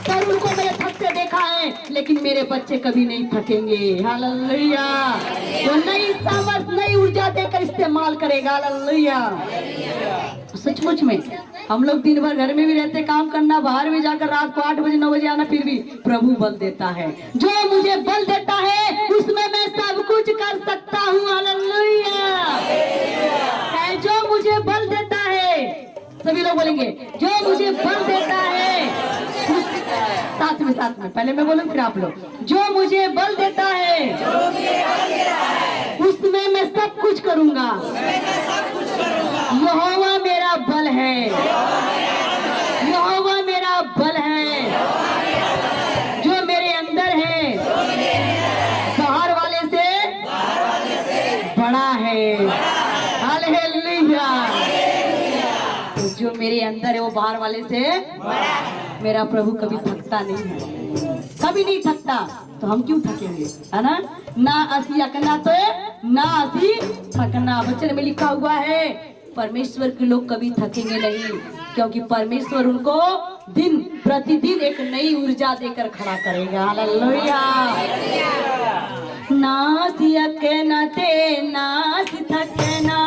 तरुण को मैंने थकते देखा है, लेकिन मेरे बच्चे कभी नहीं थकेंगे। हालेलुया। वो नई सामर्थ, नई ऊर्जा देकर इस्तेमाल करेगा। हालेलुया। सचमुच में हम लोग दिन भर घर में भी रहते, काम करना, बाहर में जाकर रात को 8 बजे 9 बजे आना, फिर भी प्रभु बल देता है। जो मुझे बल देता है उसमें मैं सब कुछ कर सकता हूँ। हालेलुया। जो मुझे बल देता है, सभी लोग बोलेंगे, जो मुझे बल देता है, साथ में पहले मैं बोलूँ फिर आप लोग, जो मुझे बल देता है उसमें मैं सब कुछ करूँगा। यहोवा मेरा बल है, यहोवा मेरा बल है, जो मेरे अंदर है, बाहर वाले से बड़ा है। हालेलुया। तो जो मेरे अंदर है वो बाहर वाले से, मेरा प्रभु कभी थकता नहीं है, कभी नहीं थकता। तो हम क्यों थकेंगे, है ना। ना असी अकना तो ना असी थकना। वचन में लिखा हुआ है, परमेश्वर के लोग कभी थकेंगे नहीं, क्योंकि परमेश्वर उनको दिन प्रतिदिन एक नई ऊर्जा देकर खड़ा करेगा। हालेलुया। नासी अकना ते नासी थकना,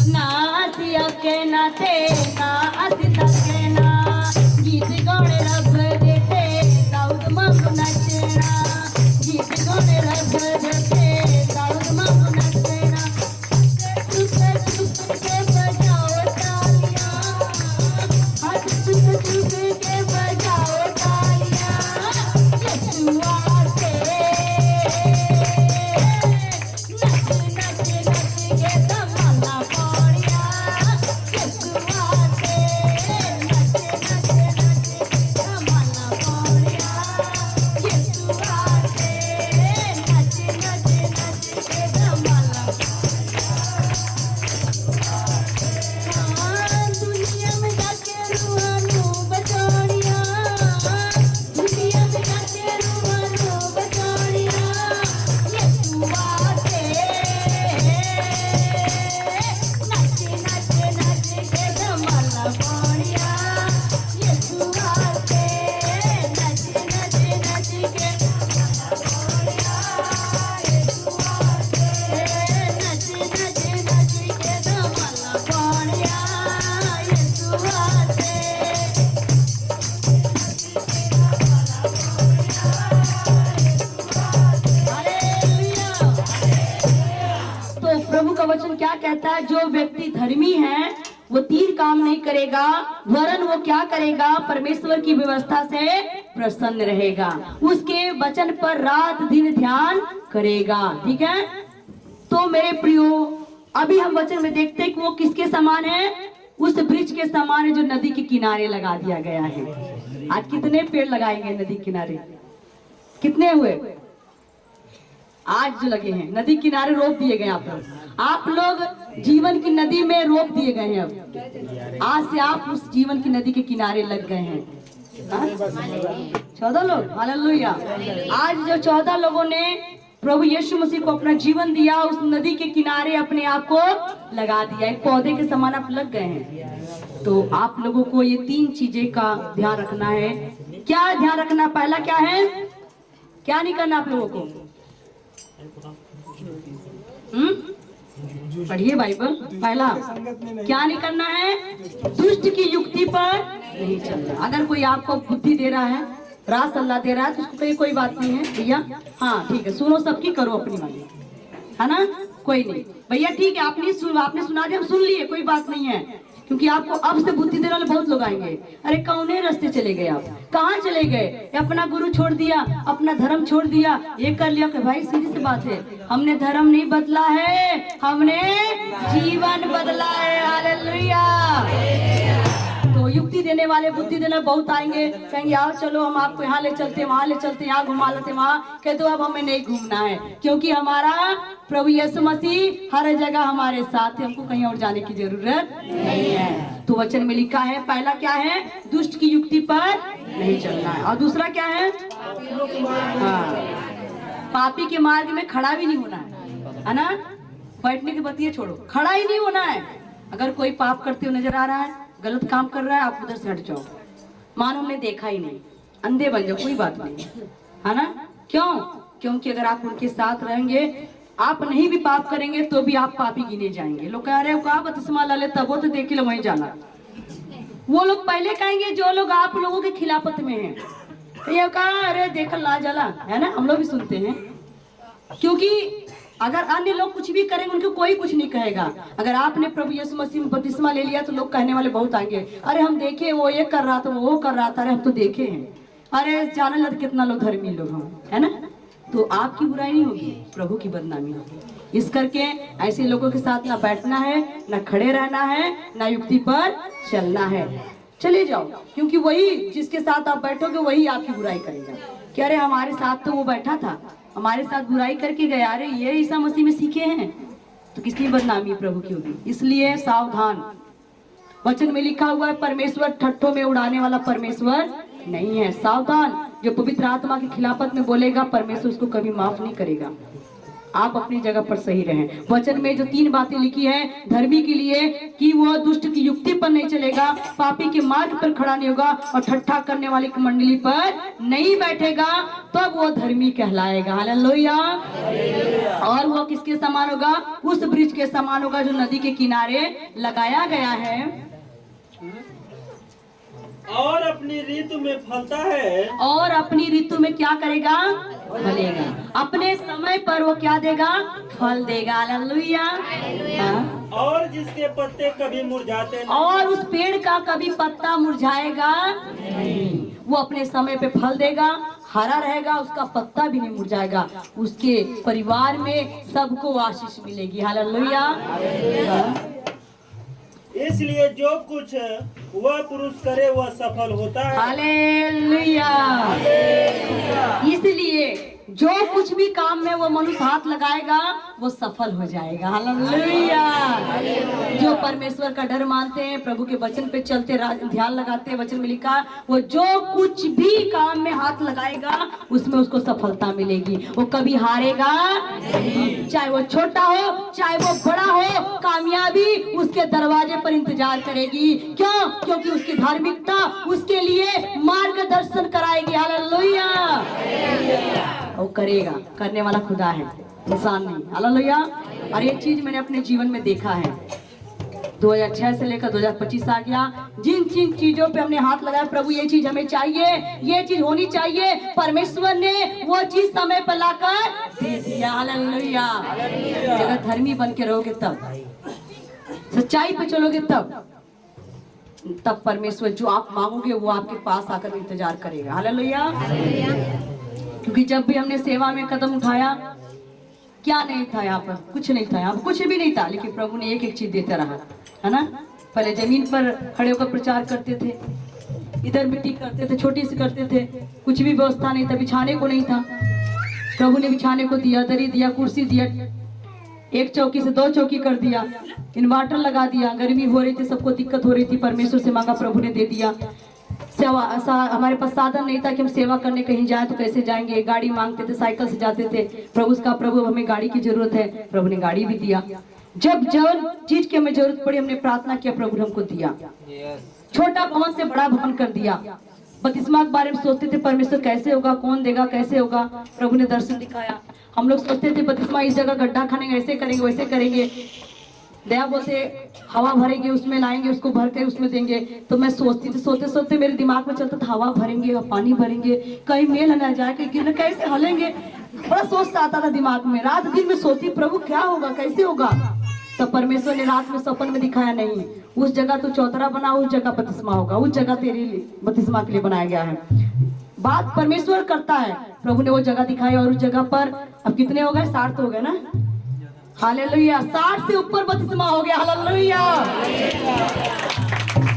नासी अकना ते नासी थकना। गीत गौड़े रब देते दाऊद मंगू नचना, गीत गौड़े रब देते दाऊद मंगू नचना। चुप के बजाओ तालियां, हाथ चुप के बजाओ तालियां। कहता है, जो व्यक्ति धर्मी है वो 3 काम नहीं करेगा, वरन वो क्या करेगा, परमेश्वर की व्यवस्था से प्रसन्न रहेगा, उसके वचन पर रात दिन ध्यान करेगा। ठीक है, तो मेरे प्रियो अभी हम वचन में देखते हैं कि वो किसके समान है, उस वृक्ष के समान है जो नदी के किनारे लगा दिया गया है। आज कितने पेड़ लगाएंगे नदी किनारे, कितने हुए आज जो लगे हैं नदी किनारे, रोप दिए गए आप लोग जीवन की नदी में रोप दिए गए हैं। अब आज से आप उस जीवन की नदी के किनारे लग गए हैं। 14 लोग, हालेलुया। आज जो 14 लोगों ने प्रभु यीशु मसीह को अपना जीवन दिया, उस नदी के किनारे अपने आप को लगा दिया, एक पौधे के समान आप लग गए हैं। तो आप लोगों को ये 3 चीजें का ध्यान रखना है। क्या ध्यान रखना? पहला क्या है, क्या नहीं करना आप लोगों को? पढ़िए बाइबल। पहला क्या नहीं करना है? दुष्ट की युक्ति पर नहीं चलना। अगर कोई आपको बुद्धि दे रहा है, राह सलाह दे रहा है, तो उसको कहीं कोई बात नहीं है भैया, हाँ ठीक है, सुनो सबकी, करो अपनी वाली, है ना, कोई नहीं भैया, ठीक है, आपने सुना दिया, हम सुन लिए, कोई बात नहीं है, क्योंकि आपको अब से बुद्धि देने वाले बहुत लोग आएंगे। अरे कौने रास्ते चले गए आप, कहाँ चले गए? अपना गुरु छोड़ दिया, अपना धर्म छोड़ दिया, ये कर लिया। कि भाई सीधी सी बात है, हमने धर्म नहीं बदला है, हमने जीवन बदला है। हालेलुया। तो युक्ति देने वाले, बुद्धि देने बहुत आएंगे, कहेंगे आओ चलो हम आपको यहाँ ले चलते, वहाँ ले चलते, यहाँ घुमा लेते, वहाँ कह दो अब हमें नहीं घूमना है, क्योंकि हमारा प्रभु यीशु मसीह हर जगह हमारे साथ है, हमको कहीं और जाने की जरूरत नहीं है। तो वचन में लिखा है, पहला क्या है, दुष्ट की युक्ति पर नहीं चलना है, और दूसरा क्या है, पापी के मार्ग में खड़ा भी नहीं होना है ना, बैठने की बतिया छोड़ो, खड़ा ही नहीं होना है। अगर कोई पाप करते हुए नजर आ रहा है, गलत काम कर रहा है, आप उधर से हट जाओ, मानो हमने देखा ही नहीं, अंधे बन जाओ, कोई बात नहीं, है ना। क्यों? क्योंकि अगर आप उनके साथ रहेंगे, आप नहीं भी पाप करेंगे तो भी आप पापी गिने जाएंगे। लोग कह रहे हो कहा बपतिस्मा ला ले, तब वो तो देख लो वहीं जाना। वो लोग पहले कहेंगे जो लोग आप लोगों के खिलाफत में हैं, तो ये कहा अरे देखल ना जला, है ना, हम लोग भी सुनते हैं। क्योंकि अगर अन्य लोग कुछ भी करेंगे उनको कोई कुछ नहीं कहेगा। अगर आपने प्रभु यीशु मसीह में बपतिस्मा ले लिया तो लोग कहने वाले बहुत आएंगे, अरे हम देखे वो ये कर रहा था, वो कर रहा था, अरे हम तो देखे हैं, अरे जाने लग कितना लोग धर्मी लोग हम, है ना। तो आपकी बुराई नहीं होगी, प्रभु की बदनामी होगी। इस करके ऐसे लोगों के साथ ना बैठना है, ना खड़े रहना है, ना युक्ति पर चलना है। चले जाओ, क्योंकि वही जिसके साथ आप बैठोगे वही आपकी बुराई करेगा कि अरे हमारे साथ तो वो बैठा था, हमारे साथ बुराई करके गया, अरे ये ईसा मसीह में सीखे हैं, तो किसकी बदनामी प्रभु की होगी। इसलिए सावधान। वचन में लिखा हुआ है, परमेश्वर ठट्ठों में उड़ाने वाला परमेश्वर नहीं है। सावधान, जो पवित्र आत्मा की खिलाफत में बोलेगा परमेश्वर उसको कभी माफ नहीं करेगा। आप अपनी जगह पर सही रहें। वचन में जो 3 बातें लिखी है धर्मी के लिए, कि वो दुष्ट की युक्ति पर नहीं चलेगा, पापी के मार्ग पर खड़ा नहीं होगा, और ठट्ठा करने वाली की मंडली पर नहीं बैठेगा, तब वो धर्मी कहलाएगा। हालेलुया। और वो किसके समान होगा? उस वृक्ष के समान होगा जो नदी के किनारे लगाया गया है, और अपनी ऋतु में फलता है। और अपनी ऋतु में क्या करेगा? फलेगा। अपने समय पर वो क्या देगा? फल देगा। हालेलुया। और जिसके पत्ते कभी मुरझाते नहीं, और उस पेड़ का कभी पत्ता मुरझाएगा नहीं, वो अपने समय पे फल देगा, हरा रहेगा, उसका पत्ता भी नहीं मुरझाएगा, उसके परिवार में सबको आशीष मिलेगी। हालेलुया। इसलिए जो कुछ वह पुरुष करे वह सफल होता है। हालेलुया। इसलिए जो कुछ भी काम में वो मनुष्य हाथ लगाएगा वो सफल हो जाएगा। हालेलुया। जो परमेश्वर का डर मानते हैं, प्रभु के वचन पे चलते, ध्यान लगाते हैं, वचन में लिखा वो जो कुछ भी काम में हाथ लगाएगा उसमें उसको सफलता मिलेगी, वो कभी हारेगा नहीं। चाहे वो छोटा हो चाहे वो बड़ा हो, कामयाबी उसके दरवाजे पर इंतजार करेगी। क्यों? क्योंकि उसकी धार्मिकता उसके लिए मार्गदर्शन कराएगी। हालेलुया। वो करेगा, करने वाला खुदा है, इंसान नहीं। हालेलुया। और ये चीज मैंने अपने जीवन में देखा है। 2006 से लेकर 2025 आ गया, जिन जिन चीजों पे हमने हाथ लगाया, प्रभु ये चीज हमें चाहिए, ये चीज होनी चाहिए, परमेश्वर ने वो चीज समय पर लाकर दे दिया। हालेलुया। अगर धर्मी बन के रहोगे तब सच्चाई पे चलोगे तब परमेश्वर जो आप मांगोगे वो आपके पास आकर इंतजार करेगा। हालेलुया। क्योंकि जब भी हमने सेवा में कदम उठाया, क्या नहीं था यहाँ पर, कुछ नहीं था यहाँ पर, कुछ भी नहीं था, लेकिन प्रभु ने एक एक चीज देता रहा, है ना। पहले जमीन पर खड़े होकर प्रचार करते थे, इधर मिट्टी करते थे, छोटी सी करते थे, कुछ भी व्यवस्था नहीं था, बिछाने को नहीं था। प्रभु ने बिछाने को दिया, दरी दिया, कुर्सी दिया, एक चौकी से 2 चौकी कर दिया, इन्वर्टर लगा दिया। गर्मी हो रही थी, सबको दिक्कत हो रही थी, परमेश्वर से मांगा, प्रभु ने दे दिया। सेवा हमारे पास साधन नहीं था कि हम सेवा करने कहीं जाए तो कैसे जाएंगे, गाड़ी मांगते थे, साइकिल से जाते थे। प्रभु हमें गाड़ी की जरूरत है, प्रभु ने गाड़ी भी दिया। जब चीज की हमें जरूरत पड़ी, हमने प्रार्थना किया, प्रभु ने हमको दिया। छोटा भवन से बड़ा भवन कर दिया। बपतिस्मा के बारे में सोचते थे परमेश्वर कैसे होगा, कौन देगा, कैसे होगा, प्रभु ने दर्शन दिखाया। हम लोग सोचते थे बपतिस्मा इस जगह गड्ढा खानेंगे, ऐसे करेंगे, वैसे करेंगे। दया बोलते हवा भरेंगे, उसमें लाएंगे, उसको भर के उसमें देंगे। तो मैं सोचती थी, सोते सोते मेरे दिमाग में चलता था, हवा भरेंगे और पानी भरेंगे, कहीं मेल न जाए, कहीं कैसे हलेंगे, बड़ा सोचता आता था दिमाग में। रात दिन में सोचती, प्रभु क्या होगा, कैसे होगा। तो परमेश्वर ने रात में सपन में दिखाया, नहीं उस जगह तो चौतरा बना, उस जगह बपतिस्मा होगा, उस जगह तेरे बपतिस्मा के लिए बनाया गया है। बात परमेश्वर करता है। प्रभु ने वो जगह दिखाई और उस जगह पर अब कितने हो गए, 60 तो हो गए ना। हालेलुया। 60 से ऊपर बपतिस्मा हो गया। हालेलुया।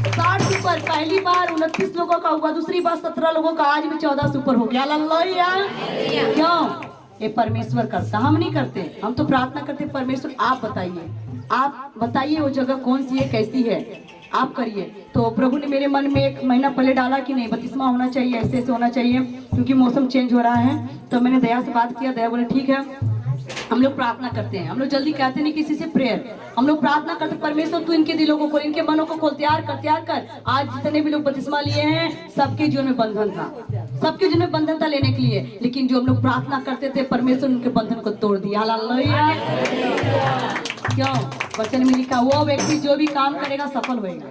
60 से ऊपर। पहली बार 29 लोगों का हुआ, दूसरी बार 17 लोगों का, आज भी 14 से ऊपर हो गया। हालेलुया। क्यों? ये परमेश्वर करता, हम नहीं करते। हम तो प्रार्थना करते, परमेश्वर आप बताइए, आप बताइए वो जगह कौन सी है, कैसी है, आप करिए। तो प्रभु ने मेरे मन में 1 महीना पहले डाला कि नहीं बपतिस्मा होना चाहिए, ऐसे ऐसे होना चाहिए, क्योंकि मौसम चेंज हो रहा है। तो मैंने दया से बात किया, दया बोले ठीक है। हम लोग प्रार्थना करते हैं, हम लोग जल्दी कहते नहीं किसी से प्रेयर, हम लोग प्रार्थना करते, परमेश्वर तू इनके दिलों को खोल, इनके मनों को खोल, तैयार कर। आज जितने भी लोग बपतिस्मा लिए हैं, सबके जीवन में बंधन था, सबके जीवन में बंधन था लेने के लिए, लेकिन जो हम लोग प्रार्थना करते थे, परमेश्वर उनके बंधन को तोड़ दिया। हालेलुया। क्यों? वचन में लिखा, वो व्यक्ति जो भी काम करेगा सफल होएगा।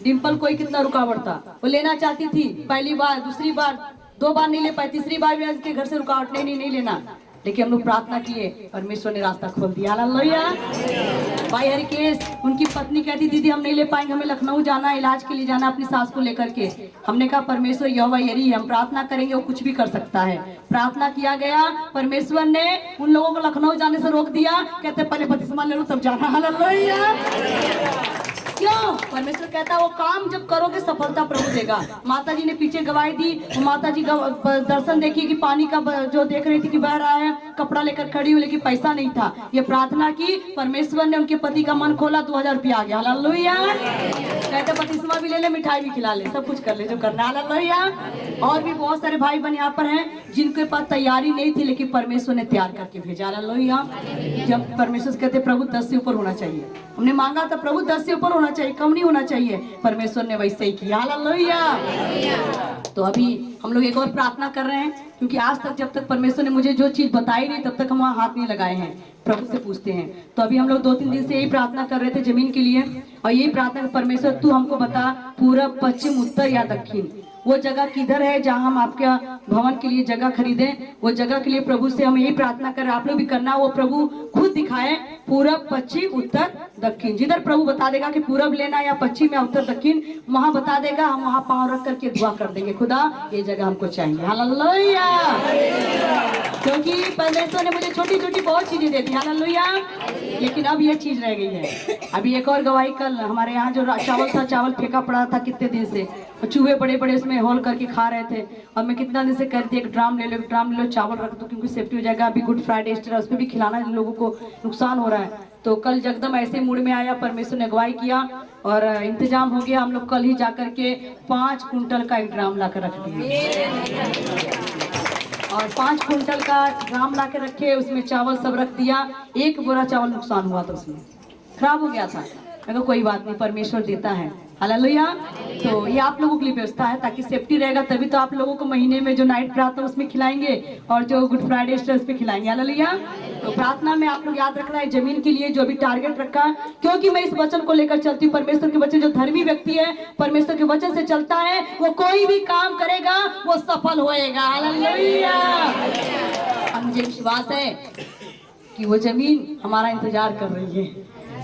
डिम्पल कोई कितना रुकावट था, वो लेना चाहती थी, पहली बार, दूसरी बार, 2 बार नहीं ले पाई, तीसरी बार भी उसके घर से रुकावट, नहीं लेना, लेकिन हम लोग प्रार्थना किए, परमेश्वर ने रास्ता खोल दिया। हालेलुया। भाई हरिकेश, उनकी पत्नी कहती, दीदी हम नहीं ले पाएंगे, हमें लखनऊ जाना, इलाज के लिए जाना अपनी सास को लेकर के। हमने कहा परमेश्वर यहोवा यरी, हम प्रार्थना करेंगे, वो कुछ भी कर सकता है। प्रार्थना किया गया, परमेश्वर ने उन लोगों को लखनऊ जाने से रोक दिया, कहते पहले बपतिस्मा ले लो तब जाना। हालेलुया। क्यों? परमेश्वर कहता है वो काम जब करोगे सफलता प्रभु देगा। माता जी ने पीछे गवाही दी, माता जी दर्शन देखी कि पानी का जो देख रही थी कि बह रहा है, कपड़ा लेकर खड़ी हुई, लेकिन पैसा नहीं था। ये प्रार्थना की, परमेश्वर ने उनके पति का मन खोला, 2000 रुपया आ गया। हालेलुया। कहते बपतिस्मा भी ले ले, मिठाई भी खिला ले, सब कुछ कर ले जो करना। हालेलुया। और भी बहुत सारे भाई बहन यहाँ पर हैं जिनके पास तैयारी नहीं थी, लेकिन परमेश्वर ने तैयार करके भेजा। हालेलुया। जब परमेश्वर कहते प्रभु 10 से ऊपर होना चाहिए, हमने मांगा था प्रभु 10 से ऊपर होना चाहिए, कम नहीं होना चाहिए, परमेश्वर ने वैसे ही किया। हालेलुया। तो अभी हम लोग एक और प्रार्थना कर रहे हैं, क्योंकि आज तक जब तक परमेश्वर ने मुझे जो चीज बताई नहीं, तब तक हम वहाँ हाथ नहीं लगाए हैं, प्रभु से पूछते हैं। तो अभी हम लोग 2-3 दिन से यही प्रार्थना कर रहे थे जमीन के लिए, और यही प्रार्थना, परमेश्वर तू हमको बता पूरब, पश्चिम, उत्तर या दक्षिण, वो जगह किधर है जहां हम आपके भवन के लिए जगह खरीदें। वो जगह के लिए प्रभु से हम यही प्रार्थना कर, आप लोग भी करना, वो प्रभु खुद दिखाए, पूरब, पश्चिम, उत्तर, दक्षिण। जिधर प्रभु बता देगा कि पूरब लेना या पश्चिम या उत्तर दक्षिण, वहां बता देगा, हम वहां पांव रख करके दुआ कर देंगे, खुदा ये जगह हमको चाहिए। हालेलुया। क्योंकि परमेश्वर ने मुझे छोटी छोटी बहुत चीजें दी थी। हालेलुया। लेकिन अब ये चीज रह गई है। अभी एक और गवाही, कल हमारे यहाँ जो चावल था, चावल फेंका पड़ा था कितने दिन से, चूहे बड़े बड़े उसमें होल करके खा रहे थे, और मैं कितना दिन से कह रही थी एक ड्राम ले लो, एक ड्राम ले लो, चावल रख दो, क्योंकि सेफ्टी हो जाएगा। अभी गुड फ्राइडे ईस्टर है, उस पर भी खिलाना लोगों को नुकसान हो रहा है। तो कल जगदम ऐसे मूड में आया, परमेश्वर ने अगुवाई किया और इंतजाम हो गया। हम लोग कल ही जाकर के 5 कुंटल का एक ड्राम ला कर रख दिए, और 5 कुंटल का ड्राम ला के रखे, उसमें चावल सब रख दिया। 1 बोरा चावल नुकसान हुआ था, उसमें खराब हो गया था। मैं कोई बात नहीं, परमेश्वर देता है। हालेलुया। तो ये आप लोगों के लिए व्यवस्था है, ताकि सेफ्टी रहेगा, तभी तो आप लोगों को महीने में जो नाइट प्रार्थना उसमें खिलाएंगे, और जो गुड फ्राइडे ईस्टर उस पे खिलाएंगे। हालेलुया। तो प्रार्थना में आप लोग याद रखना है जमीन के लिए जो भी टारगेट रखा, क्योंकि मैं इस वचन को लेकर चलती हूँ। परमेश्वर के वचन, जो धर्मी व्यक्ति है परमेश्वर के वचन से चलता है, वो कोई भी काम करेगा वो सफल होएगा। हालेलुया। और मुझे विश्वास है कि वो जमीन हमारा इंतजार कर रही है।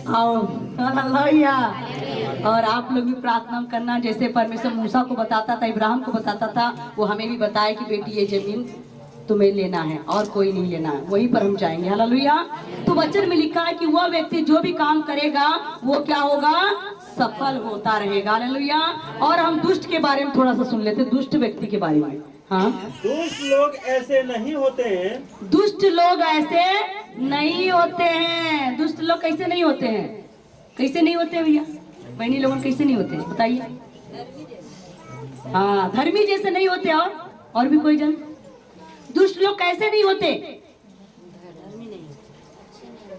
आओ हालेलुया। और आप लोग भी प्रार्थना करना, जैसे परमेश्वर मूसा को बताता था, इब्राहिम को बताता था, वो हमें भी बताया कि बेटी ये जमीन तुम्हें लेना है और कोई नहीं लेना है, वहीं पर हम जाएंगे। हालेलुया। तो वचन में लिखा है कि वह व्यक्ति जो भी काम करेगा वो क्या होगा, सफल होता रहेगा। हालेलुया। और हम दुष्ट के बारे में थोड़ा सा सुन लेते, दुष्ट व्यक्ति के बारे में। हाँ, दुष्ट लोग ऐसे नहीं होते हैं। दुष्ट लोग ऐसे नहीं होते हैं। दुष्ट लोग कैसे नहीं होते हैं, कैसे नहीं होते हैं भैया, बहनी लोगों कैसे नहीं होते बताइए। हाँ, धर्मी जैसे नहीं होते। और भी कोई जन, दुष्ट लोग कैसे नहीं होते।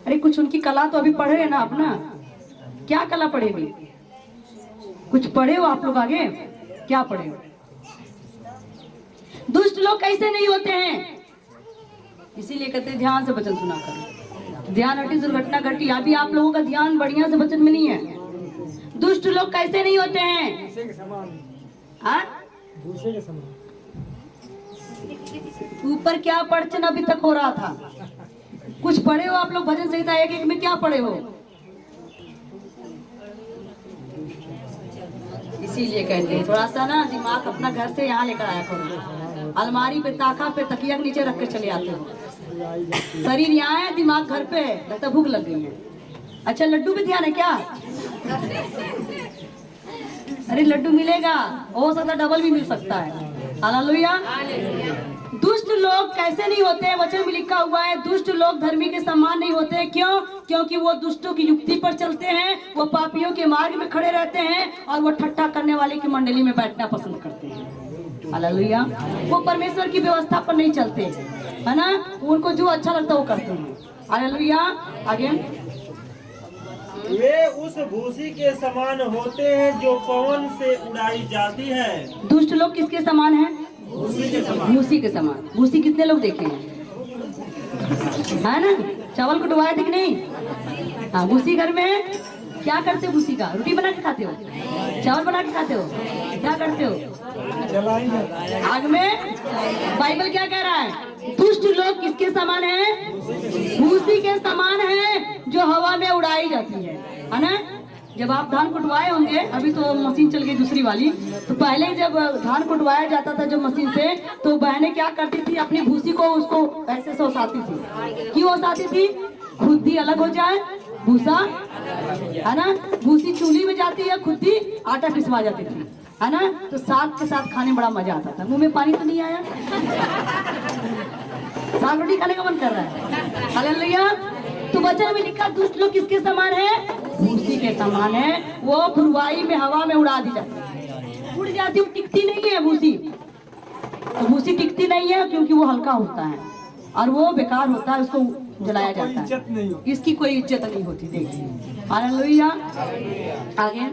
अरे कुछ उनकी कला तो अभी पढ़े है ना अपना, क्या कला पढ़े भी, कुछ पढ़े हो आप लोग आगे, क्या पढ़े हो। दुष्ट लोग कैसे नहीं होते हैं, इसीलिए कहते हैं ध्यान से वचन सुना कर, ध्यान हटी दुर्घटना घटी। अभी आप लोगों का ध्यान बढ़िया से वचन में नहीं है। दुष्ट लोग कैसे नहीं होते हैं, हाँ? ऊपर क्या प्रवचन अभी तक हो रहा था, कुछ पढ़े हो आप लोग भजन संहिता 1:1 में, क्या पढ़े हो। इसीलिए कहते हैं थोड़ा सा ना दिमाग अपना घर से यहाँ लेकर आया करो। अलमारी पे, ताका पे, तकिया के नीचे रख के चले आते हो। शरीर यहाँ है, दिमाग घर पे है, लगता भूख लग गई है। अच्छा, लड्डू पे ध्यान है क्या। अरे लड्डू मिलेगा, हो सकता डबल भी मिल सकता है। हालेलुया। दुष्ट लोग कैसे नहीं होते हैं, वचन में लिखा हुआ है दुष्ट लोग धर्मी के समान नहीं होते। क्यों? क्योंकि वो दुष्टों की युक्ति पर चलते हैं, वो पापियों के मार्ग में खड़े रहते हैं और वो ठट्ठा करने वाले की मंडली में बैठना पसंद करते हैं। हालेलुया। वो परमेश्वर की व्यवस्था पर नहीं चलते, है ना, उनको जो अच्छा लगता है वो करते हैं। हालेलुया। आगे, वे उस भूसी के समान होते हैं जो पवन से उड़ाई जाती है। दुष्ट लोग किसके समान है, भूसी के समान। भूसी के समान। भूसी कितने लोग देखे हैं, है ना, चावल कुटवाए थे कि नहीं। हाँ, भूसी घर में क्या करते हो, भूसी का रोटी बना के खाते हो, चावल बना के खाते हो, क्या करते हो, आग में। बाइबल क्या कह रहा है, दुष्ट लोग किसके समान है, भूसी के समान है जो हवा में उड़ाई जाती है ना। जब आप धान कुटवाए होंगे, अभी तो मशीन चल गई दूसरी वाली, तो पहले जब धान कुटवाया जाता था जब मशीन से, तो बहनें क्या करती थी, अपनी भूसी को उसको ऐसे ओसाती थी। क्यों ओसाती थी, खुद्दी अलग हो जाए, भूसा, है ना। भूसी चूल्ही में जाती है, खुद्दी आटा पिसवा जाती थी, है ना। तो साग के साथ खाने बड़ा मजा आता था। मुंह में पानी तो नहीं आया, साग रोटी खाने का मन कर रहा है। हालेलुया। तो वचन में लिखा दुष्ट लोग किसके समान है, भूसी के समान है। वो फुरवाई में, हवा में उड़ा दी जाती है, उड़ जाती है, टिकती नहीं है भूसी। तो भूसी टिकती नहीं है क्योंकि वो हल्का होता है और वो बेकार होता है, उसको जलाया जाता है, इसकी कोई इज्जत नहीं होती। देखिए, हालेलुया। आगे,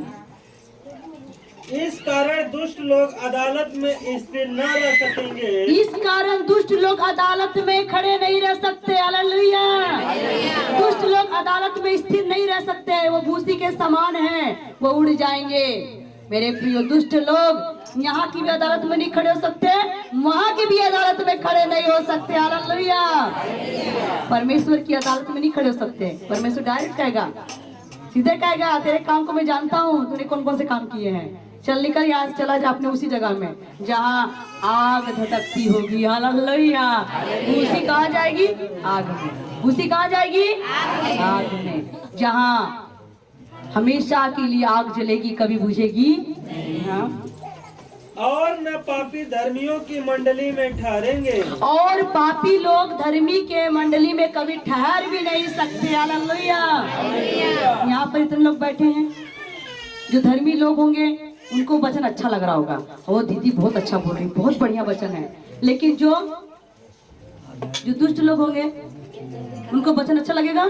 इस कारण दुष्ट लोग अदालत में स्थिर न रह सकेंगे। इस कारण दुष्ट लोग अदालत में खड़े नहीं रह सकते। हालेलुया। दुष्ट लोग अदालत में स्थिर नहीं रह सकते, वो भूसी के समान हैं, वो उड़ जाएंगे। मेरे प्रिय, दुष्ट लोग यहाँ की भी अदालत में नहीं खड़े हो सकते, वहाँ की भी अदालत में खड़े नहीं हो सकते। हालेलुया। परमेश्वर की अदालत में नहीं खड़े हो सकते। परमेश्वर डायरेक्ट कहेगा, सीधे कहेगा, तेरे काम को मैं जानता हूँ, तूने कौन कौन से काम किए हैं, चल निकल यहाँ से, चला जा अपने उसी जगह में जहाँ आग धधकती होगी। हालेलुया। भूसी कहाँ जाएगी, आग में। भूसी कहाँ जाएगी, आग में, जहाँ हमेशा के लिए आग जलेगी, कभी बुझेगी। हाँ। और न पापी धर्मियों की मंडली में ठहरेंगे। और पापी लोग धर्मी के मंडली में कभी ठहर भी नहीं सकते। हालेलुया। यहाँ पर इतने लोग बैठे हैं, जो धर्मी लोग होंगे उनको वचन अच्छा लग रहा होगा, ओ दीदी बहुत अच्छा बोल रही, बहुत बढ़िया वचन है। लेकिन जो दुष्ट लोग होंगे उनको वचन अच्छा लगेगा,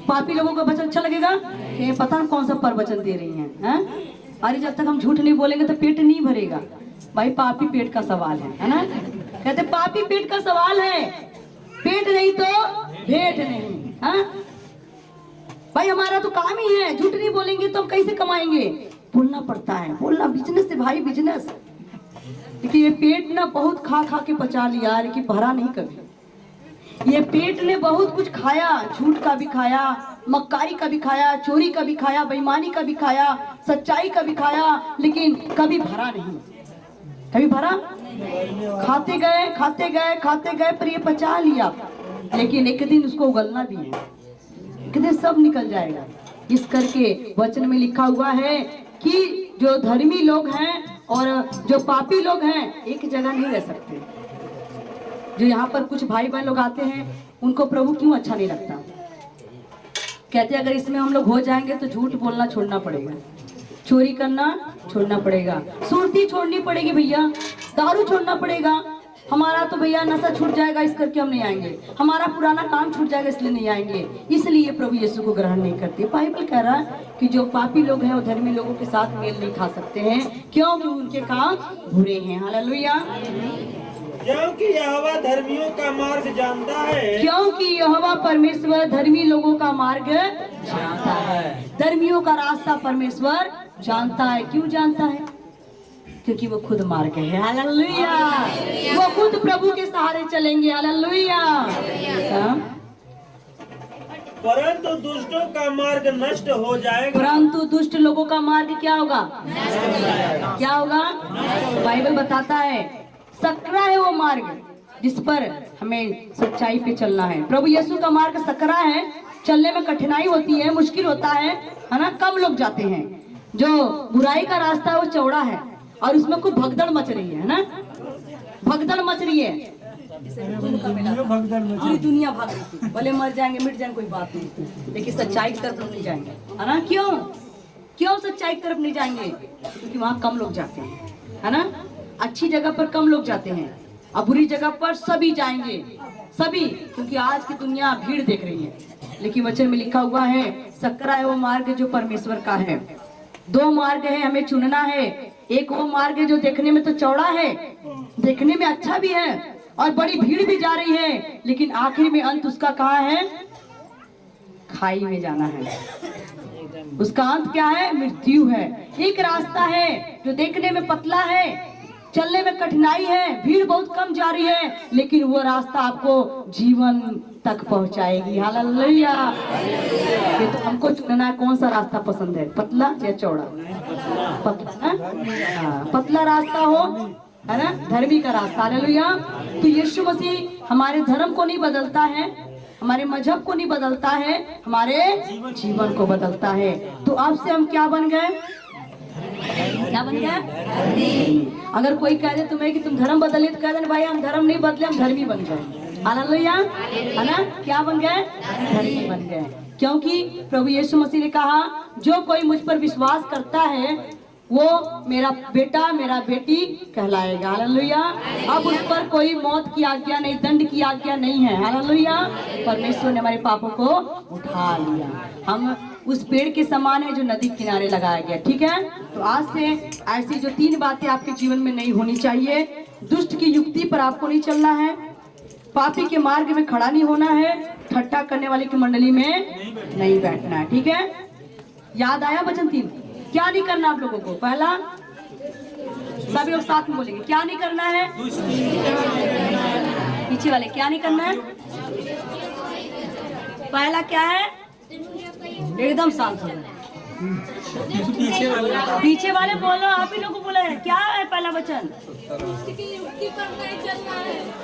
पापी लोगों को वचन अच्छा लगेगा कि पता नहीं कौन सा प्रवचन दे रही हैं। अरे जब तक हम झूठ नहीं बोलेंगे तो पेट नहीं भरेगा। भाई पापी पेट का सवाल है ना, कहते पापी पेट का सवाल है, पेट नहीं तो भेंट नहीं। हाँ भाई, हमारा तो काम ही है, झूठ नहीं बोलेंगे तो हम कैसे कमाएंगे, बोलना पड़ता है। बोलना बिजनेस है भाई, बिजनेस। लेकिन ये पेट ना बहुत खा खा के पचा लिया, लेकिन भरा नहीं कभी। ये पेट ने बहुत कुछ खाया, झूठ का भी खाया, मक्कारी का भी खाया, चोरी का भी खाया, बेईमानी का भी खाया, सच्चाई का भी खाया, लेकिन कभी भरा नहीं। कभी भरा? खाते गए खाते गए खाते गए, पर ये पचा लिया, लेकिन एक दिन उसको उगलना भी है, एक दिन सब निकल जाएगा। इस करके वचन में लिखा हुआ है कि जो धर्मी लोग हैं और जो पापी लोग हैं एक जगह नहीं रह सकते। जो यहाँ पर कुछ भाई बहन लोग आते हैं, उनको प्रभु क्यों अच्छा नहीं लगता? कहते हैं अगर इसमें हम लोग हो जाएंगे तो झूठ बोलना छोड़ना पड़ेगा, चोरी करना छोड़ना पड़ेगा, सुरती छोड़नी पड़ेगी भैया, दारू छोड़ना पड़ेगा, हमारा तो भैया नशा छूट जाएगा इस करके हम नहीं आएंगे, हमारा पुराना काम छूट जाएगा इसलिए नहीं आएंगे। इसलिए प्रभु यीशु को ग्रहण नहीं करते। बाइबल कह रहा है कि जो पापी लोग हैं वो धर्मी लोगों के साथ मेल नहीं खा सकते हैं, क्योंकि उनके काम बुरे हैं। हालेलुया। क्योंकि यहोवा धर्मियों का मार्ग जानता है, क्योंकि यहोवा परमेश्वर धर्मी लोगों का मार्ग जानता है। धर्मियों का रास्ता परमेश्वर जानता है। क्यों जानता है? क्योंकि वो खुद मार्ग है। हालेलुया। वो खुद प्रभु के सहारे चलेंगे। हालेलुया। परंतु दुष्टों का मार्ग नष्ट हो जाएगा। परंतु दुष्ट लोगों का मार्ग क्या होगा? क्या होगा? बाइबल बताता है सकरा है वो मार्ग जिस पर हमें सच्चाई पे चलना है। प्रभु यीशु का मार्ग सकरा है, चलने में कठिनाई होती है, मुश्किल होता है ना, कम लोग जाते हैं। जो बुराई का रास्ता है वो चौड़ा है और उसमें खूब भगदड़ मच रही है ना, भगदड़ मच रही है, पूरी दुनिया भाग रही थी। भले मर जाएंगे मिट जाएंगे कोई बात नहीं, लेकिन सच्चाई की तरफ लोग नहीं जाएंगे, है ना। क्यों क्यों सच्चाई की तरफ नहीं जाएंगे? क्योंकि वहाँ कम लोग जाते हैं, है ना। अच्छी जगह पर कम लोग जाते हैं और बुरी जगह पर सभी जाएंगे, सभी, क्योंकि आज की दुनिया भीड़ देख रही है। लेकिन वचन में लिखा हुआ है सकरा है वो मार्ग जो परमेश्वर का है। दो मार्ग है, हमें चुनना है। एक वो मार्ग है जो देखने में तो चौड़ा है, देखने में अच्छा भी है और बड़ी भीड़ भी जा रही है, लेकिन आखिर में अंत उसका कहाँ है? खाई में जाना है। उसका अंत क्या है? मृत्यु है। एक रास्ता है जो देखने में पतला है, चलने में कठिनाई है, भीड़ बहुत कम जा रही है, लेकिन वो रास्ता आपको जीवन तक पहुंचाएगी। हालेलुया। ये तो हमको चुनना है कौन सा रास्ता पसंद है, पतला या चौड़ा? पतला ना? हाँ, पतला रास्ता हो, है ना, धर्मी का रास्ता। हालेलुया। तो यीशु मसीह हमारे धर्म को नहीं बदलता है, हमारे मजहब को नहीं बदलता है, हमारे जीवन को बदलता है। तो आपसे हम क्या बन गए? क्या बन गए? अगर कोई कह दे तुम्हें कि तुम धर्म बदले, तो कह देना भाई हम धर्म नहीं बदले, हम धर्मी बन गए। हालेलुया, है ना। क्या बन गए? धर्मी बन गए। क्योंकि प्रभु यीशु मसीह ने कहा जो कोई मुझ पर विश्वास करता है वो मेरा बेटा मेरा बेटी कहलाएगा। हालेलुया। अब उस पर कोई मौत की आज्ञा नहीं, दंड की आज्ञा नहीं है। हालेलुया। परमेश्वर ने हमारे पापों को उठा लिया। हम उस पेड़ के समान है जो नदी किनारे लगाया गया। ठीक है। तो आज से ऐसी जो 3 बातें आपके जीवन में नहीं होनी चाहिए। दुष्ट की युक्ति पर आपको नहीं चलना है, पापी के मार्ग में खड़ा नहीं होना है, ठट्टा करने वाले की मंडली में नहीं बैठना है। ठीक है। याद आया वचन 3? क्या नहीं करना आप लोगों को? पहला, सभी लोग साथ में बोलेंगे, क्या नहीं करना है? पीछे वाले क्या नहीं करना है? पहला क्या है? एकदम शांत हो जाए। पीछे वाले बोलो, आप ही लोग को बोला है। क्या है पहला वचन?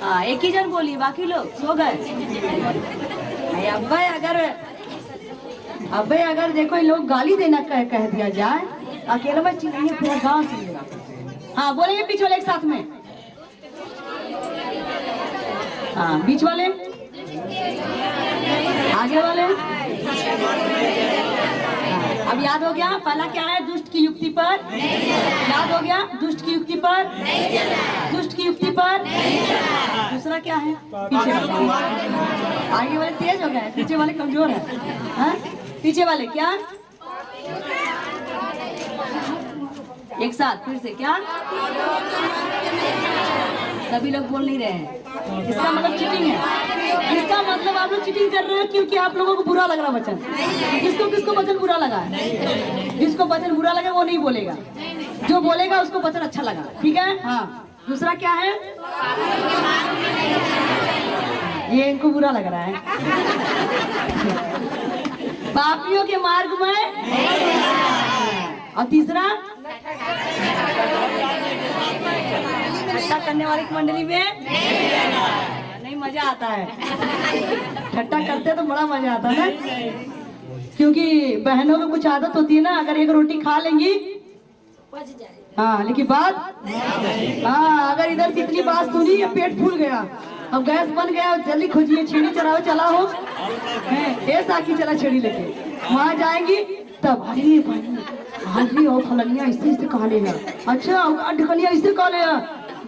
हाँ, एक ही जन बोली, बाकी लोग सो गए। अबे अगर देखो लोग गाली देना कह दिया जाए, अकेले में चिल्लाएंगे, पूरा गांव सुनेगा। हाँ, बोलेंगे पीछे वाले एक साथ में। हाँ, बीच वाले, आगे वाले। अब याद हो गया पहला क्या है? दुष्ट की युक्ति पर याद हो गया? दुष्ट की युक्ति पर, दुष्ट की युक्ति पर। दूसरा क्या है? पीछे वाले। आगे वाले तेज हो गए, पीछे वाले कमजोर है। हाँ? पीछे वाले क्या? एक साथ फिर से क्या? सभी लोग बोल नहीं रहे हैं। इसका मतलब चीटिंग है। इसका मतलब आप लोग चीटिंग कर रहे हैं क्योंकि आप लोगों को बुरा लग रहा वचन। किसको किसको वचन बुरा लगा है? जिसको वचन बुरा लगा वो नहीं बोलेगा, जो बोलेगा उसको वचन अच्छा लगा। ठीक है। हाँ, दूसरा क्या है? ये इनको बुरा लग रहा है। पापियों के मार्ग में, और तीसरा ठट्टा करने वाले की मंडली में नहीं, मजा आता है। ठट्टा करते तो बड़ा मजा आता है ना, क्योंकि बहनों को कुछ आदत होती है ना, अगर एक रोटी खा लेंगी हाँ, लेकिन बात हाँ, अगर इधर से इतनी बात सुनी पेट फूल गया, अब गैस बन गया, जल्दी खोजिए, छेड़ी चलाओ, चला हो ये साकी चला छेड़ी लेके वहाँ जाएंगी तब, अरे भाई हाजी और फलनिया इससे कहा ले, अच्छा ढकनिया इससे कहा ले,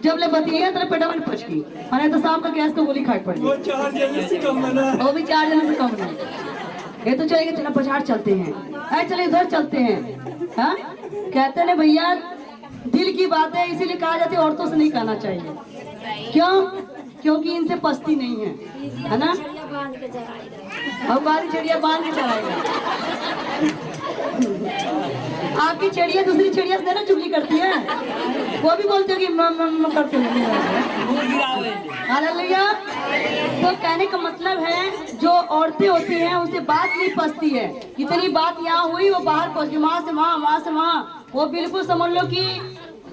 जब ले बतिया तेरे पेटा में पच गई, अरे तो सांप का गैस तो गोली खाई पड़ी, वो भी 4 जने से कम नहीं। ये तो चलेगा, चला बाजार चलते हैं, चले इधर चलते हैं। हाँ कहते ना भैया, दिल की बात है, इसीलिए कहा जाती है औरतों से नहीं कहना चाहिए। क्यों? क्योंकि इनसे पस्ती नहीं है ना, और बारी चिड़िया बांध के चलाएगा। आपकी चिड़िया दूसरी चिड़िया से ना चुगली करती है, वो भी बोलते हो कि मम करते हालेलुया। तो कहने का मतलब है, जो औरतें होती हैं उनसे बात नहीं पसती है, इतनी बात यहाँ हुई वो बाहर पहुंच गई, वहां से वहां, वहां से वहां। वो बिल्कुल समझ लो कि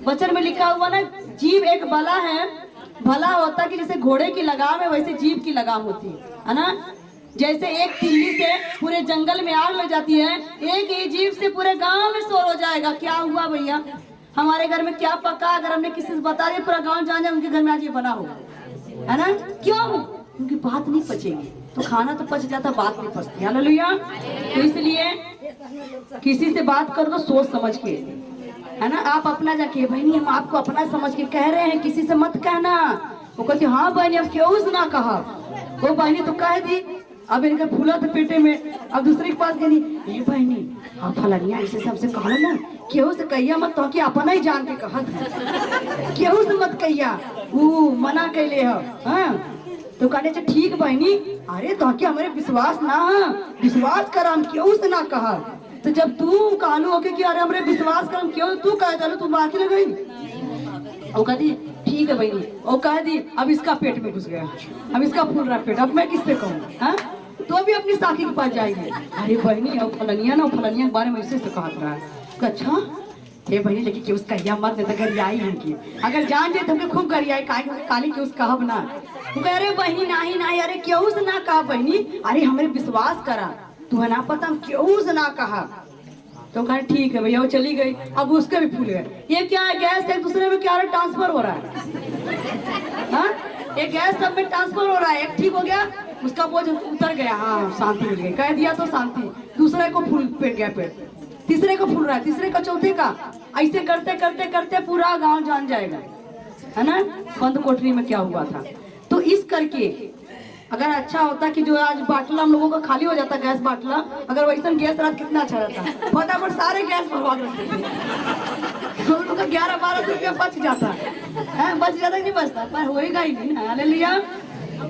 वचन में लिखा हुआ ना, जीव एक बला है, भला होता कि जैसे घोड़े की लगाम है वैसे जीव की लगाम होती है ना। जैसे एक तिल्ली से पूरे जंगल में आग लग जाती है, एक ही जीव से पूरे गांव में शोर हो जाएगा। क्या हुआ भैया, हमारे घर में क्या पका, अगर हमने किसी से बता दिया पूरा गांव जान जाए उनके घर में आज ये बना होगा, है ना। क्यों? उनकी बात नहीं पचेगी, तो खाना तो पच जाता, बात नहीं पचती। हालेलुया। तो इसलिए किसी से बात करो तो सोच समझ के, है ना। आप अपना जाके, बहनी हम आपको अपना समझ के कह रहे हैं, किसी से मत कहना। वो कहती हाँ बहनी, अब क्यों ना कहा, वो बहनी तो कह दी, अब इनका फूला था पेटे में, अब दूसरे के पास गई, ये बहनी अब फलनिया ऐसे सबसे कहा ना, केहू से कहिया मत, तो कि अपना ही जान के कहा था, केहू से मत कहिया, वो मना कैले है। हाँ तो कहने से ठीक बहनी, अरे तो कि हमारे विश्वास ना, विश्वास कर, हम केहू से ना कहा। तो जब तू कानू होके कि अरे हमरे विश्वास कर, क्यों तू कह चलो, तू बाकी लग गई। वो कहती ठीक है बहनी, वो कह दी, अब इसका पेट में घुस गया, अब इसका फूल रहा पेट, अब मैं किससे कहूँ। हाँ तो अभी अपनी साखी के पास जाएंगे, अरे बहनी अब फलनिया ना, फलनिया के बारे में ऐसे कहा रहा है। अच्छा हे बहनी, लेकिन कि उसका या मत नहीं, गरियाई हमकी, अगर जान जाए तो हमके खूब गरियाई, काली के उस कहब ना। तू कह रहे बहनी नहीं नहीं, अरे क्यों से ना कहा बहनी, अरे हमारे विश्वास करा, तू है ना पता, हम क्यों से ना कहा। तो कहा ठीक है भैया, वो चली गई, अब उसके भी फूल गए। ये क्या है, गैस एक दूसरे में क्या ट्रांसफर हो रहा है। हाँ ये गैस सब में ट्रांसफर हो रहा है, एक ठीक हो गया, उसका बोझ उतर गया, हाँ शांति मिल गई, कह दिया तो शांति, दूसरे को फूल पेट गया पेट, तीसरे को फूल रहा है, तीसरे का, चौथे का, ऐसे करते करते करते पूरा गांव जान जाएगा, है ना बंद कोठरी में क्या हुआ था। तो इस करके अगर अच्छा होता कि जो आज बाटला हम लोगों का खाली हो जाता, गैस बाटला, अगर वैसा गैस रात कितना अच्छा रहता, फटाफट सारे गैस भरवा करते थे, हम लोग का 11-12 रुपया बच जाता है, बच जाता नहीं बचता, पर होएगा ही नहीं ना। हालेलुया।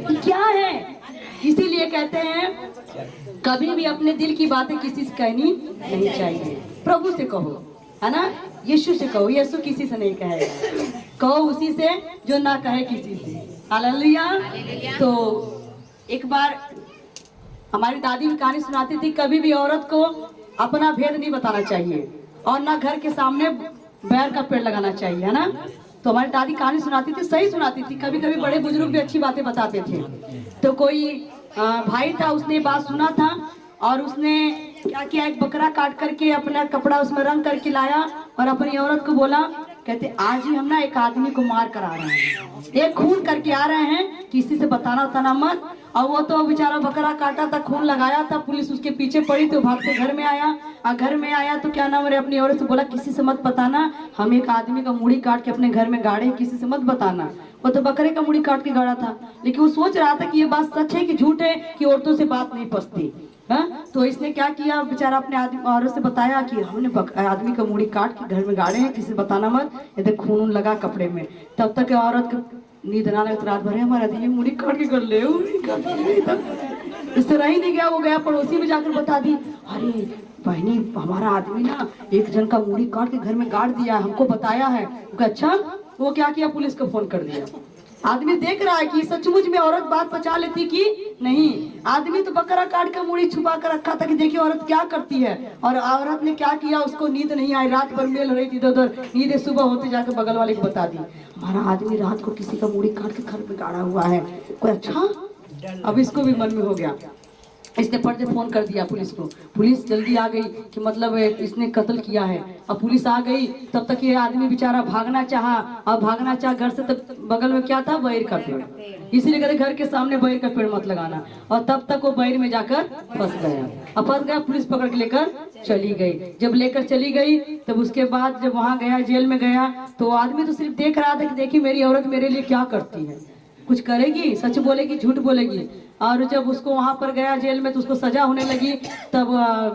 क्या है, इसीलिए कहते हैं कभी भी अपने दिल की बातें किसी से कहनी नहीं चाहिए, प्रभु से कहो, है ना, यीशु से कहो, यीशु किसी से नहीं कहेगा, कहो उसी से जो ना कहे किसी से। हालेलुया। तो एक बार हमारी दादी भी कहानी सुनाती थी, कभी भी औरत को अपना भेद नहीं बताना चाहिए, और ना घर के सामने बैर का पेड़ लगाना चाहिए, है ना। तो हमारी दादी कहानी सुनाती थी, सही सुनाती थी, कभी कभी बड़े बुजुर्ग भी अच्छी बातें बताते थे। तो कोई भाई था, उसने बात सुना था, और उसने क्या किया, एक बकरा काट करके अपना कपड़ा उसमें रंग करके लाया, और अपनी औरत को बोला, कहते आज ही हम ना एक आदमी को मार कर आ रहे हैं, एक खून करके आ रहे हैं, किसी से बताना मत। और वो तो बेचारा बकरा काटा था, खून लगाया था, पुलिस उसके पीछे पड़ी, तो भाग के घर में आया, और घर में आया तो क्या नाम है, अपनी औरत से बोला किसी से मत बताना, हम एक आदमी का मूड़ी काट के अपने घर में गाड़े, किसी से मत बताना। वो तो बकरे का मूड़ी काट के गाड़ा था, लेकिन वो सोच रहा था कि ये बात सच है कि झूठ है, कि औरतों से बात नहीं पचती। हाँ तो इसने क्या किया, बेचारा अपने औरत से बताया कि हमने आदमी का मूड़ी काट के घर में गाड़े हैं, किसी से बताना मत, ये देख खून लगा कपड़े में। तब तक औरत को नींद ना लगे, तो रात भर हमारा आदमी मूड़ी काट के कर ले, इससे रह ही नहीं गया, वो गया पड़ोसी में जाकर बता दी, अरे बहनी हमारा आदमी ना एक जन का मूड़ी काट के घर में गाड़ दिया, हमको बताया है। अच्छा वो क्या किया, पुलिस को फोन कर दिया, आदमी देख रहा है कि सचमुच में औरत बात पचा लेती कि नहीं। आदमी तो बकरा काट कर मुड़ी छुपा कर रखा था कि देखिए औरत क्या करती है, और औरत ने क्या किया, उसको नींद नहीं आई, रात भर मेल रही थी इधर उधर, नींद सुबह होते जाकर बगल वाले को बता दी हमारा आदमी रात को किसी का मुड़ी काट के घर में गाड़ा हुआ है कोई। अच्छा, अब इसको भी मन में हो गया, इसने फट से फोन कर दिया पुलिस को। पुलिस जल्दी आ गई कि मतलब इसने कत्ल किया है। अब पुलिस आ गई, तब तक ये आदमी बेचारा भागना चाहा, और भागना चाहा घर से, तब बगल में क्या था, बैर का पेड़, इसीलिए कहते घर के सामने बैर का पेड़ मत लगाना। और तब तक वो बैर में जाकर फंस गया। अब फंस गया, पुलिस पकड़ के लेकर चली गई। जब लेकर चली गई तब उसके बाद जब वहाँ गया, जेल में गया, तो आदमी तो सिर्फ देख रहा था कि देखिए मेरी औरत मेरे लिए क्या करती है, कुछ करेगी, सच बोलेगी, झूठ बोलेगी। और जब उसको वहाँ पर गया जेल में तो उसको सजा होने लगी, तब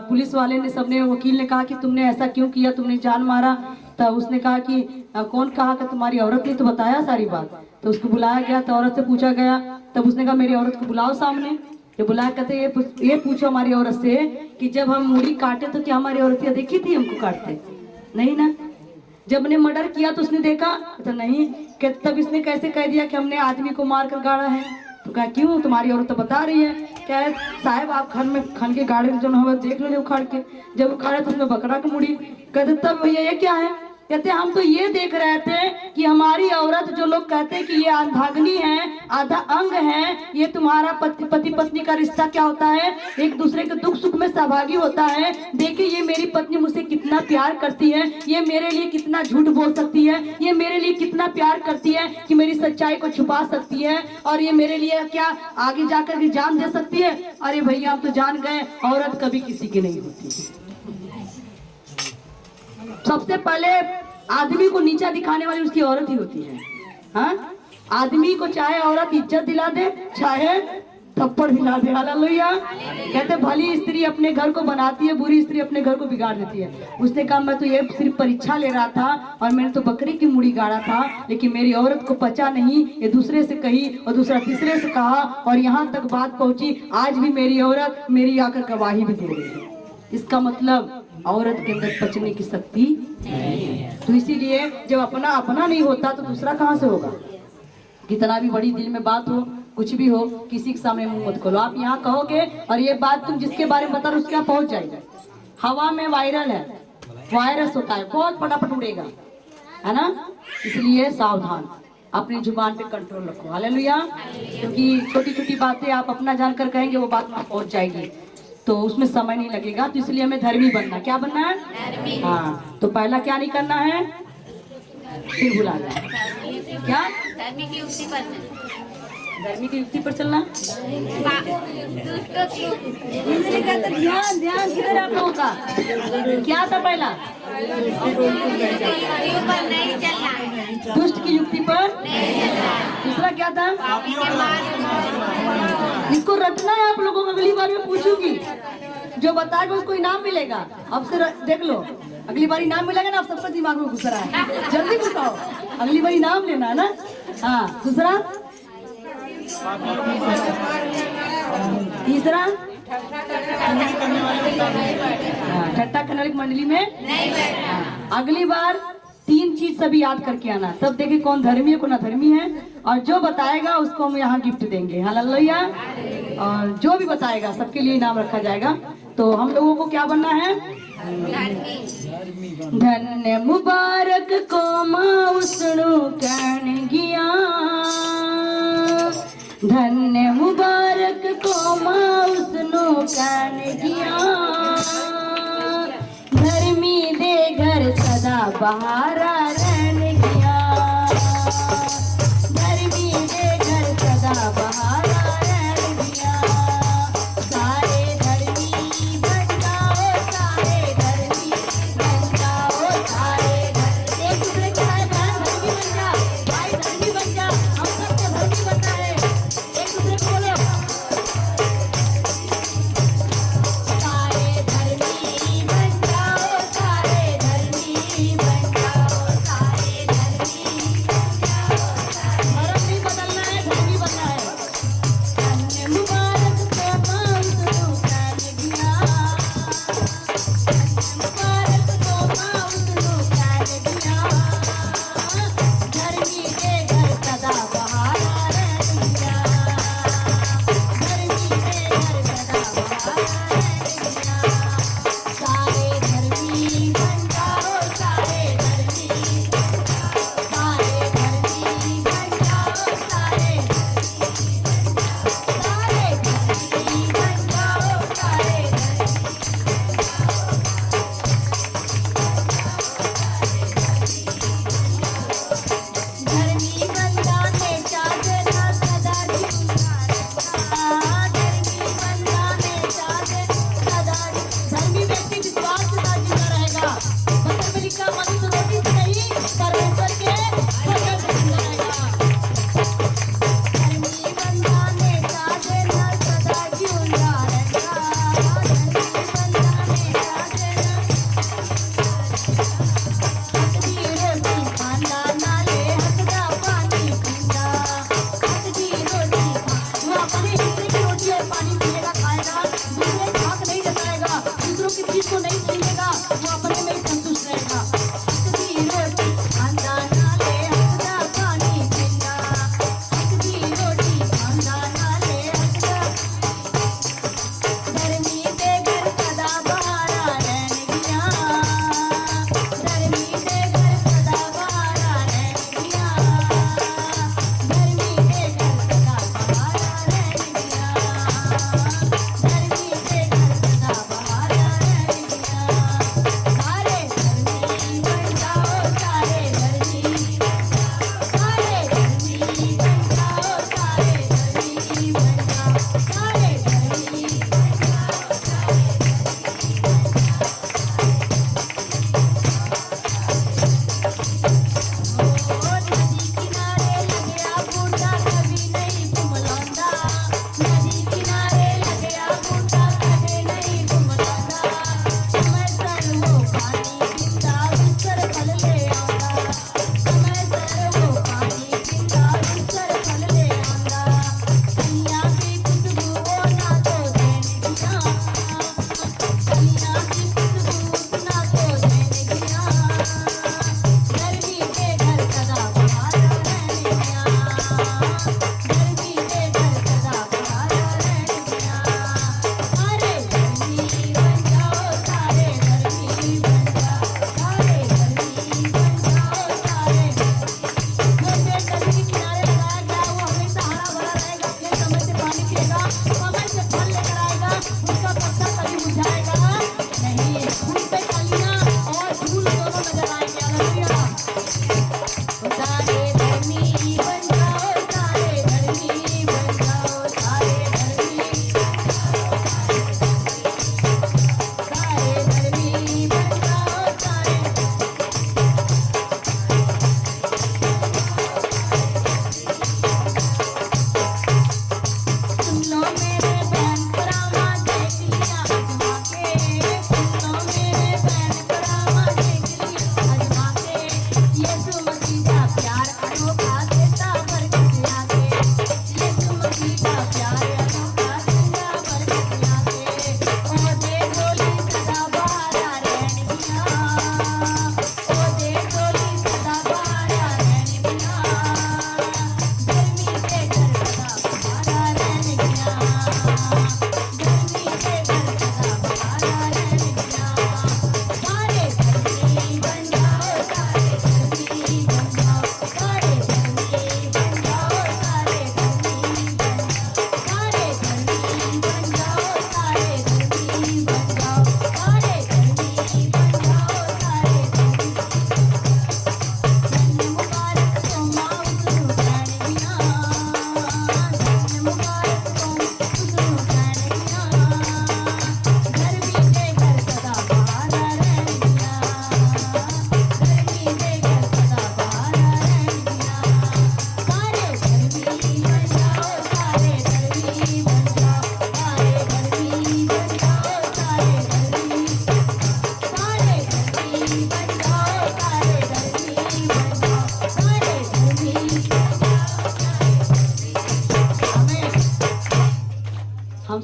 पुलिस वाले ने, सबने, वकील ने कहा कि तुमने ऐसा क्यों किया, तुमने जान मारा। तब उसने कहा कि कौन कहा कि तुम्हारी औरत ने तो बताया सारी बात। तो उसको बुलाया गया, तो औरत से पूछा गया, तब उसने कहा मेरी औरत को बुलाओ सामने। ये बुलाया, कहते ये पूछो हमारी औरत से कि जब हम मूड़ी काटे तो क्या हमारी औरत ये देखी थी हमको काटते? नहीं ना। जब ने मर्डर किया तो उसने देखा? तो नहीं। तब इसने कैसे कह दिया कि हमने आदमी को मार कर गाड़ा है? तो कहा क्यों, तुम्हारी औरत तो बता रही है। क्या है साहब, आप घर में खन के गाड़े जो हमें देख लो उखाड़ के, जब उखाड़े तो उसमें बकरा की मुड़ी। कहते तब भैया ये क्या है? कहते हम तो ये देख रहे थे कि हमारी औरत, जो लोग कहते हैं कि ये अर्धांगिनी है, आधा अंग है, ये तुम्हारा पति पत्नी का रिश्ता क्या होता है, एक दूसरे के दुख सुख में सहभागी होता है। देखिए ये मेरी पत्नी मुझसे कितना प्यार करती है, ये मेरे लिए कितना झूठ बोल सकती है, ये मेरे लिए कितना प्यार करती है कि मेरी सच्चाई को छुपा सकती है, और ये मेरे लिए क्या आगे जाकर भी जान दे सकती है। अरे भैया हम तो जान गए, औरत कभी किसी की नहीं होती। सबसे पहले आदमी को नीचा दिखाने वाली उसकी औरत ही होती है। हाँ, आदमी को चाहे औरत इज्जत दिला दे, चाहे थप्पड़ हिला दे। हालेलुया। कहते भली स्त्री अपने घर को बनाती है, बुरी स्त्री अपने घर को बिगाड़ देती है। उसने कहा मैं तो ये सिर्फ परीक्षा ले रहा था, और मैंने तो बकरी की मुड़ी गाड़ा था, लेकिन मेरी औरत को पचा नहीं, ये दूसरे से कही और दूसरा तीसरे से कहा, और यहाँ तक बात पहुंची आज भी मेरी औरत मेरी आकर गवाही भी दे रही है। इसका मतलब औरत के अंदर पचने की शक्ति है। तो इसीलिए जब अपना अपना नहीं होता तो दूसरा कहाँ से होगा। कितना भी बड़ी दिल में बात हो, कुछ भी हो, किसी के सामने मुंह मत खोलो। आप यहाँ कहोगे और ये बात तुम जिसके बारे में बता रहे हो उसके यहाँ पहुंच जाएगा। हवा में वायरल है, वायरस होता है, बहुत फटाफट उड़ेगा, है ना। इसलिए सावधान, अपनी जुबान पे कंट्रोल रखो। हालेलुया। क्योंकि छोटी छोटी बातें आप अपना जानकर कहेंगे, वो बात वहाँ पहुंच जाएगी, तो उसमें समय नहीं लगेगा। तो इसलिए हमें धर्मी बनना। क्या बनना है? हाँ। तो पहला क्या नहीं करना है, फिर भुला जाए क्या, धर्मी की युक्ति पर धर्मी की युक्ति पर चलना। ध्यान ध्यान किधर आप लोगों का? क्या था पहला? नहीं चलना, दुष्ट की युक्ति पर। दूसरा क्या था? इसको रटना है आप लोगों को, अगली बार मैं पूछूंगी, जो बताएगा उसको इनाम मिलेगा। अब से देख लो, अगली बार इनाम मिलेगा ना। आप सबका दिमाग में घुस रहा है, जल्दी घुसाओ, अगली बार इनाम लेना है ना। हाँ। दूसरा, तीसरा, ठट्टा करने वाली मंडली में। अगली बार 3 चीज सभी याद करके आना, तब देखे कौन धर्मी है कौन अधर्मी है। और जो बताएगा उसको हम यहाँ गिफ्ट देंगे। हालेलुया। और जो भी बताएगा सबके लिए इनाम रखा जाएगा। तो हम लोगों को क्या बनना है? धन्य मुबारक को माउसणु कहन गया, धन्य मुबारक को माउसणु कहन गया, धर्मी दे घर सदा बहारा रहन गया, धर्मी दे घर सदा बहारा रहन गया। सारे धर्मी बन जाओ, सारे धर्मी बन जाओ, सारे धर्मी। एक दूसरे के भाई धर्मी बन जा, भाई धर्मी बन जा, हम सबको धर्मी बनना है। एक दूसरे को बोलो, सारे धर्मी बन जाओ, सारे धर्मी बन जाओ, सारे धर्मी बन जाओ।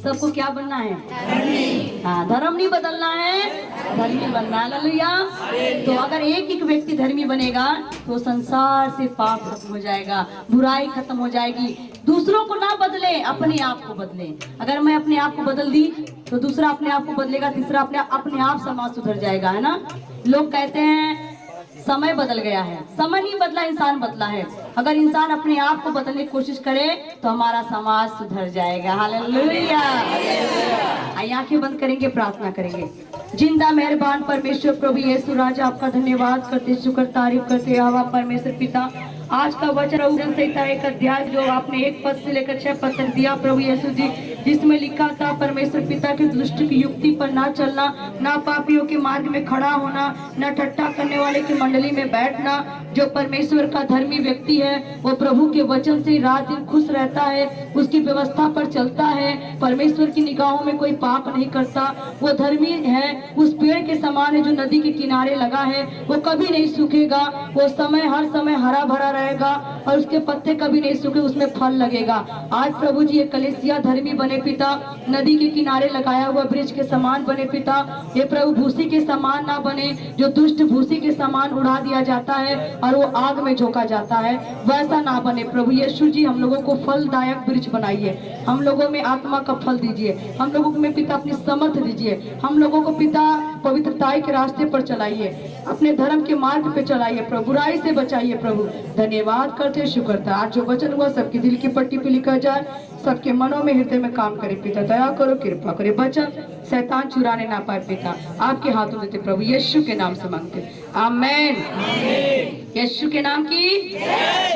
सबको क्या बनना है? हाँ, धर्म नहीं बदलना है, धर्मी बनना है। हालेलुया। तो अगर एक एक व्यक्ति धर्मी बनेगा तो संसार से पाप खत्म हो जाएगा, बुराई खत्म हो जाएगी। दूसरों को ना बदले, अपने आप को बदले। अगर मैं अपने आप को बदल दी तो दूसरा अपने आप को बदलेगा, तीसरा अपने आप समाज सुधर जाएगा, है ना। लोग कहते हैं समय बदल गया है, समय नहीं बदला, इंसान बदला है। अगर इंसान अपने आप को बदलने की कोशिश करे तो हमारा समाज सुधर जाएगा। हालेलुया। आइए आंखें बंद करेंगे, प्रार्थना करेंगे। जिंदा मेहरबान परमेश्वर प्रभु यीशु राजा, आपका धन्यवाद करते, शुक्र तारीफ करते हवा परमेश्वर पिता। आज का वचन उदन संहिता 1 अध्याय जो आपने 1 पद से लेकर 6 पद तक दिया प्रभु यीशु जी, जिसमें लिखा था परमेश्वर पिता के दुष्ट की युक्ति पर ना चलना, ना पापियों के मार्ग में खड़ा होना, ना ठट्ठा करने वाले की मंडली में बैठना। जो परमेश्वर का धर्मी व्यक्ति है वो प्रभु के वचन से रात दिन खुश रहता है, उसकी व्यवस्था पर चलता है, परमेश्वर की निगाहों में कोई पाप नहीं करता। वो धर्मी है, उस पेड़ के समान है जो नदी के किनारे लगा है, वो कभी नहीं सूखेगा, वो हर समय हरा भरा रहेगा और उसके पत्ते कभी नहीं सूखे, उसमें फल लगेगा। आज प्रभु जी ये कलीसिया धर्मी बने पिता, नदी के किनारे लगाया हुआ वृक्ष के समान बने पिता। ये प्रभु भूसी के समान ना बने, जो दुष्ट भूसी के समान उड़ा दिया जाता है और वो आग में झोंका जाता है, वैसा ना बने प्रभु यीशु जी। हम लोगों को फलदायक वृक्ष बनाइए, हम लोगों में आत्मा का फल दीजिए, हम लोगों में पिता अपनी समर्थ दीजिए, हम लोगों को पिता पवित्रताई के रास्ते पर चलाइए, अपने धर्म के मार्ग पे चलाइए प्रभु, बुराई से बचाइए प्रभु। धन्यवाद करते, शुक्र। आज जो वचन हुआ सबकी दिल की पट्टी पे लिखा जाए, सबके मनों में हृदय में काम करे पिता। दया करो, कृपा करे, वचन शैतान चुराने ना पाए पिता। आपके हाथों देते प्रभु यीशु के नाम से मांगते, आमेन। यीशु के नाम की